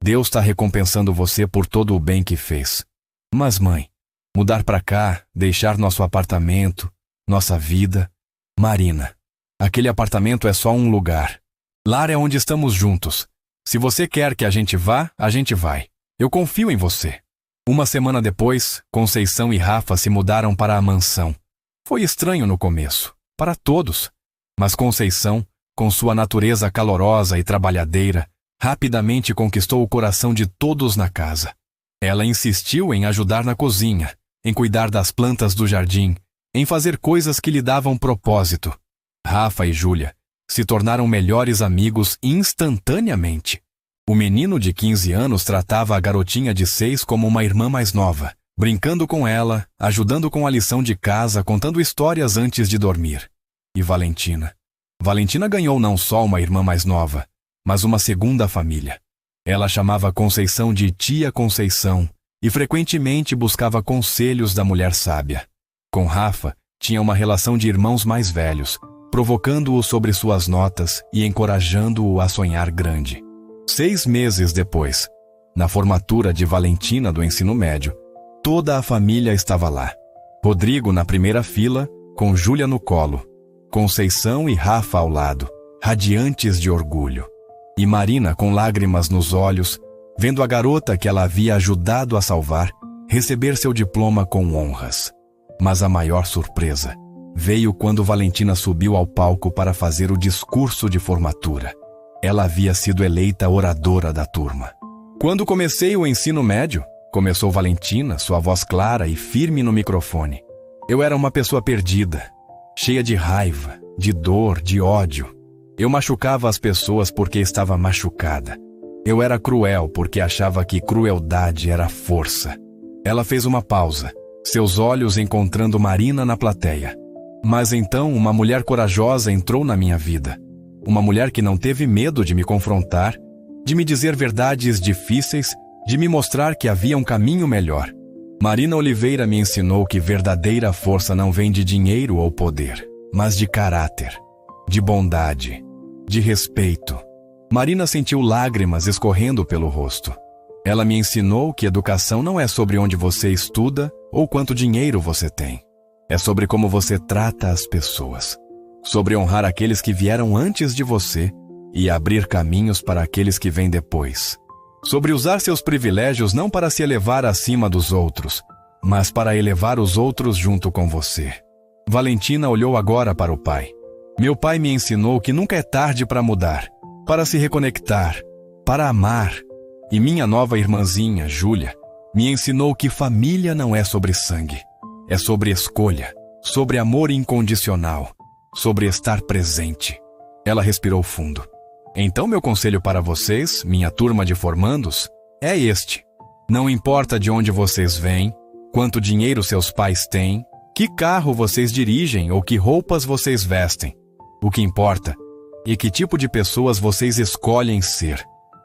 Deus está recompensando você por todo o bem que fez. Mas, mãe, mudar para cá, deixar nosso apartamento, nossa vida... Marina, aquele apartamento é só um lugar. Lá é onde estamos juntos. Se você quer que a gente vá, a gente vai. Eu confio em você. Uma semana depois, Conceição e Rafa se mudaram para a mansão. Foi estranho no começo, para todos. Mas Conceição, com sua natureza calorosa e trabalhadeira, rapidamente conquistou o coração de todos na casa. Ela insistiu em ajudar na cozinha, em cuidar das plantas do jardim, em fazer coisas que lhe davam propósito. Rafa e Júlia se tornaram melhores amigos instantaneamente. O menino de 15 anos tratava a garotinha de 6 como uma irmã mais nova, brincando com ela, ajudando com a lição de casa, contando histórias antes de dormir. E Valentina? Valentina ganhou não só uma irmã mais nova, mas uma segunda família. Ela chamava Conceição de Tia Conceição e frequentemente buscava conselhos da mulher sábia. Com Rafa, tinha uma relação de irmãos mais velhos, provocando-o sobre suas notas e encorajando-o a sonhar grande. 6 meses depois, na formatura de Valentina do ensino médio, toda a família estava lá. Rodrigo na primeira fila, com Júlia no colo, Conceição e Rafa ao lado, radiantes de orgulho. E Marina com lágrimas nos olhos, vendo a garota que ela havia ajudado a salvar, receber seu diploma com honras. Mas a maior surpresa veio quando Valentina subiu ao palco para fazer o discurso de formatura. Ela havia sido eleita oradora da turma. Quando comecei o ensino médio, começou Valentina, sua voz clara e firme no microfone. Eu era uma pessoa perdida, cheia de raiva, de dor, de ódio. Eu machucava as pessoas porque estava machucada. Eu era cruel porque achava que crueldade era força. Ela fez uma pausa, seus olhos encontrando Marina na plateia. Mas então uma mulher corajosa entrou na minha vida. Uma mulher que não teve medo de me confrontar, de me dizer verdades difíceis, de me mostrar que havia um caminho melhor. Marina Oliveira me ensinou que verdadeira força não vem de dinheiro ou poder, mas de caráter, de bondade, de respeito. Marina sentiu lágrimas escorrendo pelo rosto. Ela me ensinou que educação não é sobre onde você estuda ou quanto dinheiro você tem. É sobre como você trata as pessoas. Sobre honrar aqueles que vieram antes de você e abrir caminhos para aqueles que vêm depois. Sobre usar seus privilégios não para se elevar acima dos outros, mas para elevar os outros junto com você. Valentina olhou agora para o pai. Meu pai me ensinou que nunca é tarde para mudar, para se reconectar, para amar. E minha nova irmãzinha, Júlia, me ensinou que família não é sobre sangue. É sobre escolha, sobre amor incondicional, sobre estar presente. Ela respirou fundo. Então meu conselho para vocês, minha turma de formandos, é este. Não importa de onde vocês vêm, quanto dinheiro seus pais têm, que carro vocês dirigem ou que roupas vocês vestem. O que importa é que tipo de pessoas vocês escolhem ser.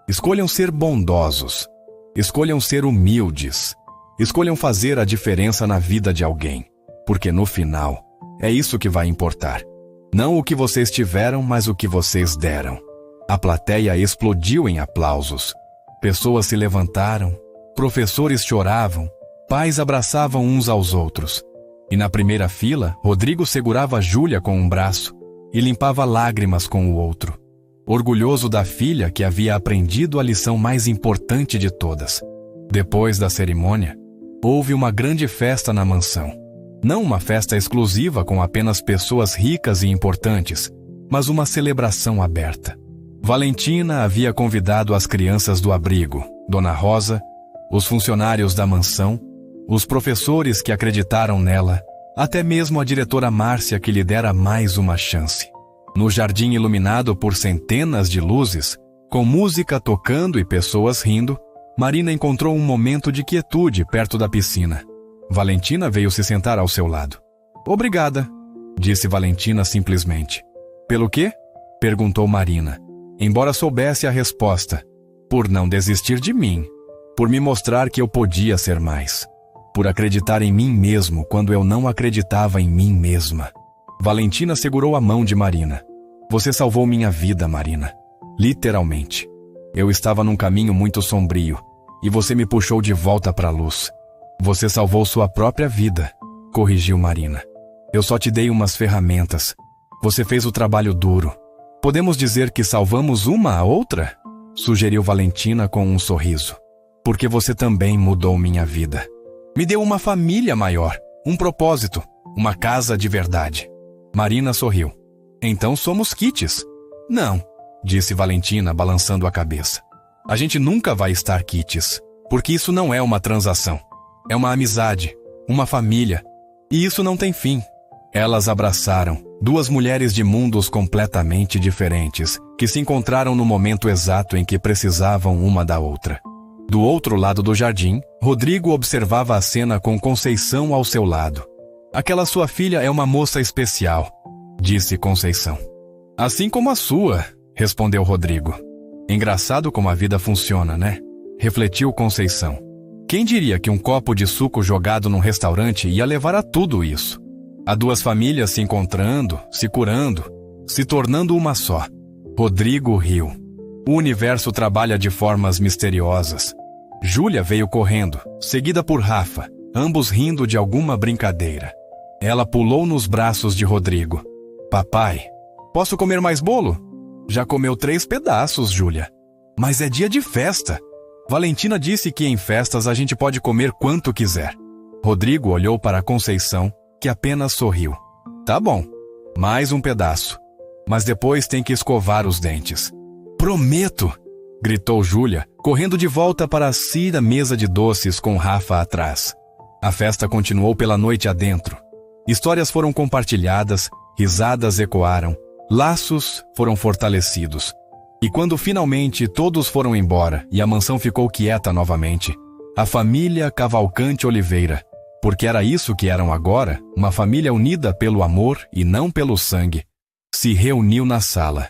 Escolham ser bondosos. Escolham ser humildes. Escolham fazer a diferença na vida de alguém. Porque no final, é isso que vai importar. Não o que vocês tiveram, mas o que vocês deram. A plateia explodiu em aplausos. Pessoas se levantaram, professores choravam, pais abraçavam uns aos outros. E na primeira fila, Rodrigo segurava Júlia com um braço e limpava lágrimas com o outro. Orgulhoso da filha que havia aprendido a lição mais importante de todas. Depois da cerimônia, houve uma grande festa na mansão. Não uma festa exclusiva com apenas pessoas ricas e importantes, mas uma celebração aberta. Valentina havia convidado as crianças do abrigo, Dona Rosa, os funcionários da mansão, os professores que acreditaram nela, até mesmo a diretora Márcia que lhe dera mais uma chance. No jardim iluminado por centenas de luzes, com música tocando e pessoas rindo, Marina encontrou um momento de quietude perto da piscina. Valentina veio se sentar ao seu lado. "Obrigada", disse Valentina simplesmente. "Pelo quê?", perguntou Marina, embora soubesse a resposta. "Por não desistir de mim. Por me mostrar que eu podia ser mais. Por acreditar em mim mesmo quando eu não acreditava em mim mesma." Valentina segurou a mão de Marina. "Você salvou minha vida, Marina. Literalmente. Eu estava num caminho muito sombrio, e você me puxou de volta para a luz. Você salvou sua própria vida", corrigiu Marina. "Eu só te dei umas ferramentas. Você fez o trabalho duro. Podemos dizer que salvamos uma a outra?", sugeriu Valentina com um sorriso. "Porque você também mudou minha vida. Me deu uma família maior, um propósito, uma casa de verdade." Marina sorriu. "Então somos quites." "Não", disse Valentina balançando a cabeça. "A gente nunca vai estar quites, porque isso não é uma transação. É uma amizade, uma família, e isso não tem fim." Elas abraçaram, duas mulheres de mundos completamente diferentes, que se encontraram no momento exato em que precisavam uma da outra. Do outro lado do jardim, Rodrigo observava a cena com Conceição ao seu lado. "Aquela sua filha é uma moça especial", disse Conceição. "Assim como a sua", respondeu Rodrigo. "Engraçado como a vida funciona, né?", refletiu Conceição. "Quem diria que um copo de suco jogado num restaurante ia levar a tudo isso? A duas famílias se encontrando, se curando, se tornando uma só." Rodrigo riu. "O universo trabalha de formas misteriosas." Júlia veio correndo, seguida por Rafa, ambos rindo de alguma brincadeira. Ela pulou nos braços de Rodrigo. "Papai, posso comer mais bolo?" "Já comeu 3 pedaços, Júlia." "Mas é dia de festa." Valentina disse que em festas a gente pode comer quanto quiser. Rodrigo olhou para Conceição, que apenas sorriu. "Tá bom, mais um pedaço. Mas depois tem que escovar os dentes." "Prometo!" gritou Júlia, correndo de volta para a mesa de doces com Rafa atrás. A festa continuou pela noite adentro. Histórias foram compartilhadas, risadas ecoaram, laços foram fortalecidos. E quando finalmente todos foram embora e a mansão ficou quieta novamente, a família Cavalcante Oliveira, porque era isso que eram agora, uma família unida pelo amor e não pelo sangue, se reuniu na sala.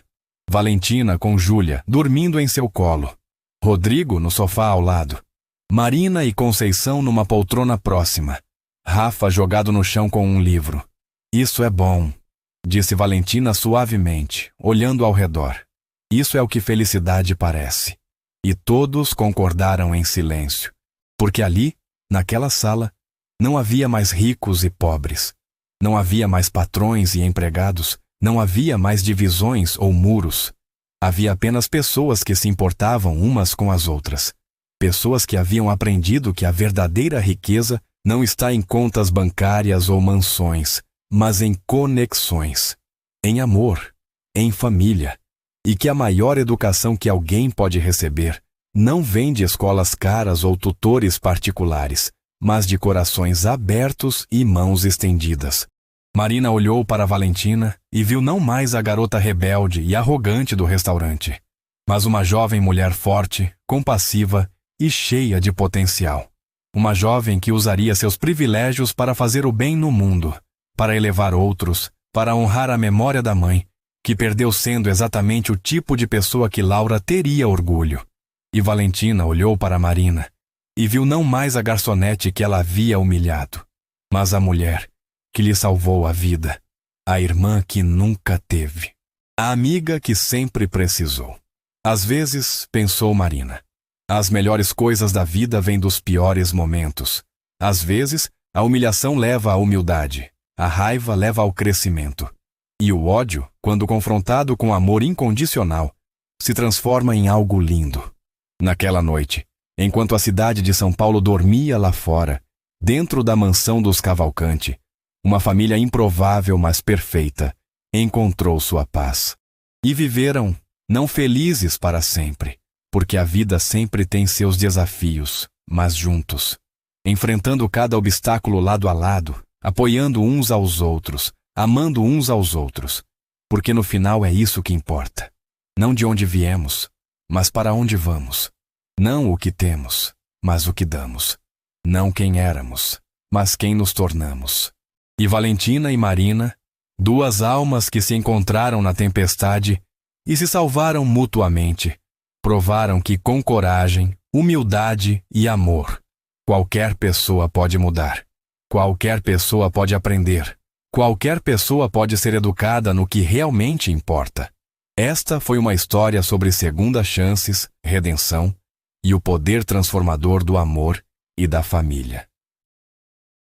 Valentina com Júlia dormindo em seu colo. Rodrigo no sofá ao lado. Marina e Conceição numa poltrona próxima. Rafa jogado no chão com um livro. Isso é bom, disse Valentina suavemente, olhando ao redor. Isso é o que felicidade parece. E todos concordaram em silêncio, porque ali, naquela sala, não havia mais ricos e pobres. Não havia mais patrões e empregados. Não havia mais divisões ou muros. Havia apenas pessoas que se importavam umas com as outras. Pessoas que haviam aprendido que a verdadeira riqueza não está em contas bancárias ou mansões, mas em conexões, em amor, em família, e que a maior educação que alguém pode receber não vem de escolas caras ou tutores particulares, mas de corações abertos e mãos estendidas. Marina olhou para Valentina e viu não mais a garota rebelde e arrogante do restaurante, mas uma jovem mulher forte, compassiva e cheia de potencial. Uma jovem que usaria seus privilégios para fazer o bem no mundo, para elevar outros, para honrar a memória da mãe, que perdeu sendo exatamente o tipo de pessoa que Laura teria orgulho. E Valentina olhou para Marina e viu não mais a garçonete que ela havia humilhado, mas a mulher que lhe salvou a vida, a irmã que nunca teve, a amiga que sempre precisou. Às vezes, pensou Marina, as melhores coisas da vida vêm dos piores momentos. Às vezes, a humilhação leva à humildade, a raiva leva ao crescimento. E o ódio, quando confrontado com amor incondicional, se transforma em algo lindo. Naquela noite, enquanto a cidade de São Paulo dormia lá fora, dentro da mansão dos Cavalcanti, uma família improvável, mas perfeita, encontrou sua paz. E viveram, não felizes para sempre, porque a vida sempre tem seus desafios, mas juntos, enfrentando cada obstáculo lado a lado, apoiando uns aos outros, amando uns aos outros, porque no final é isso que importa. Não de onde viemos, mas para onde vamos. Não o que temos, mas o que damos. Não quem éramos, mas quem nos tornamos. E Valentina e Marina, duas almas que se encontraram na tempestade e se salvaram mutuamente, provaram que com coragem, humildade e amor, qualquer pessoa pode mudar, qualquer pessoa pode aprender, qualquer pessoa pode ser educada no que realmente importa. Esta foi uma história sobre segundas chances, redenção e o poder transformador do amor e da família.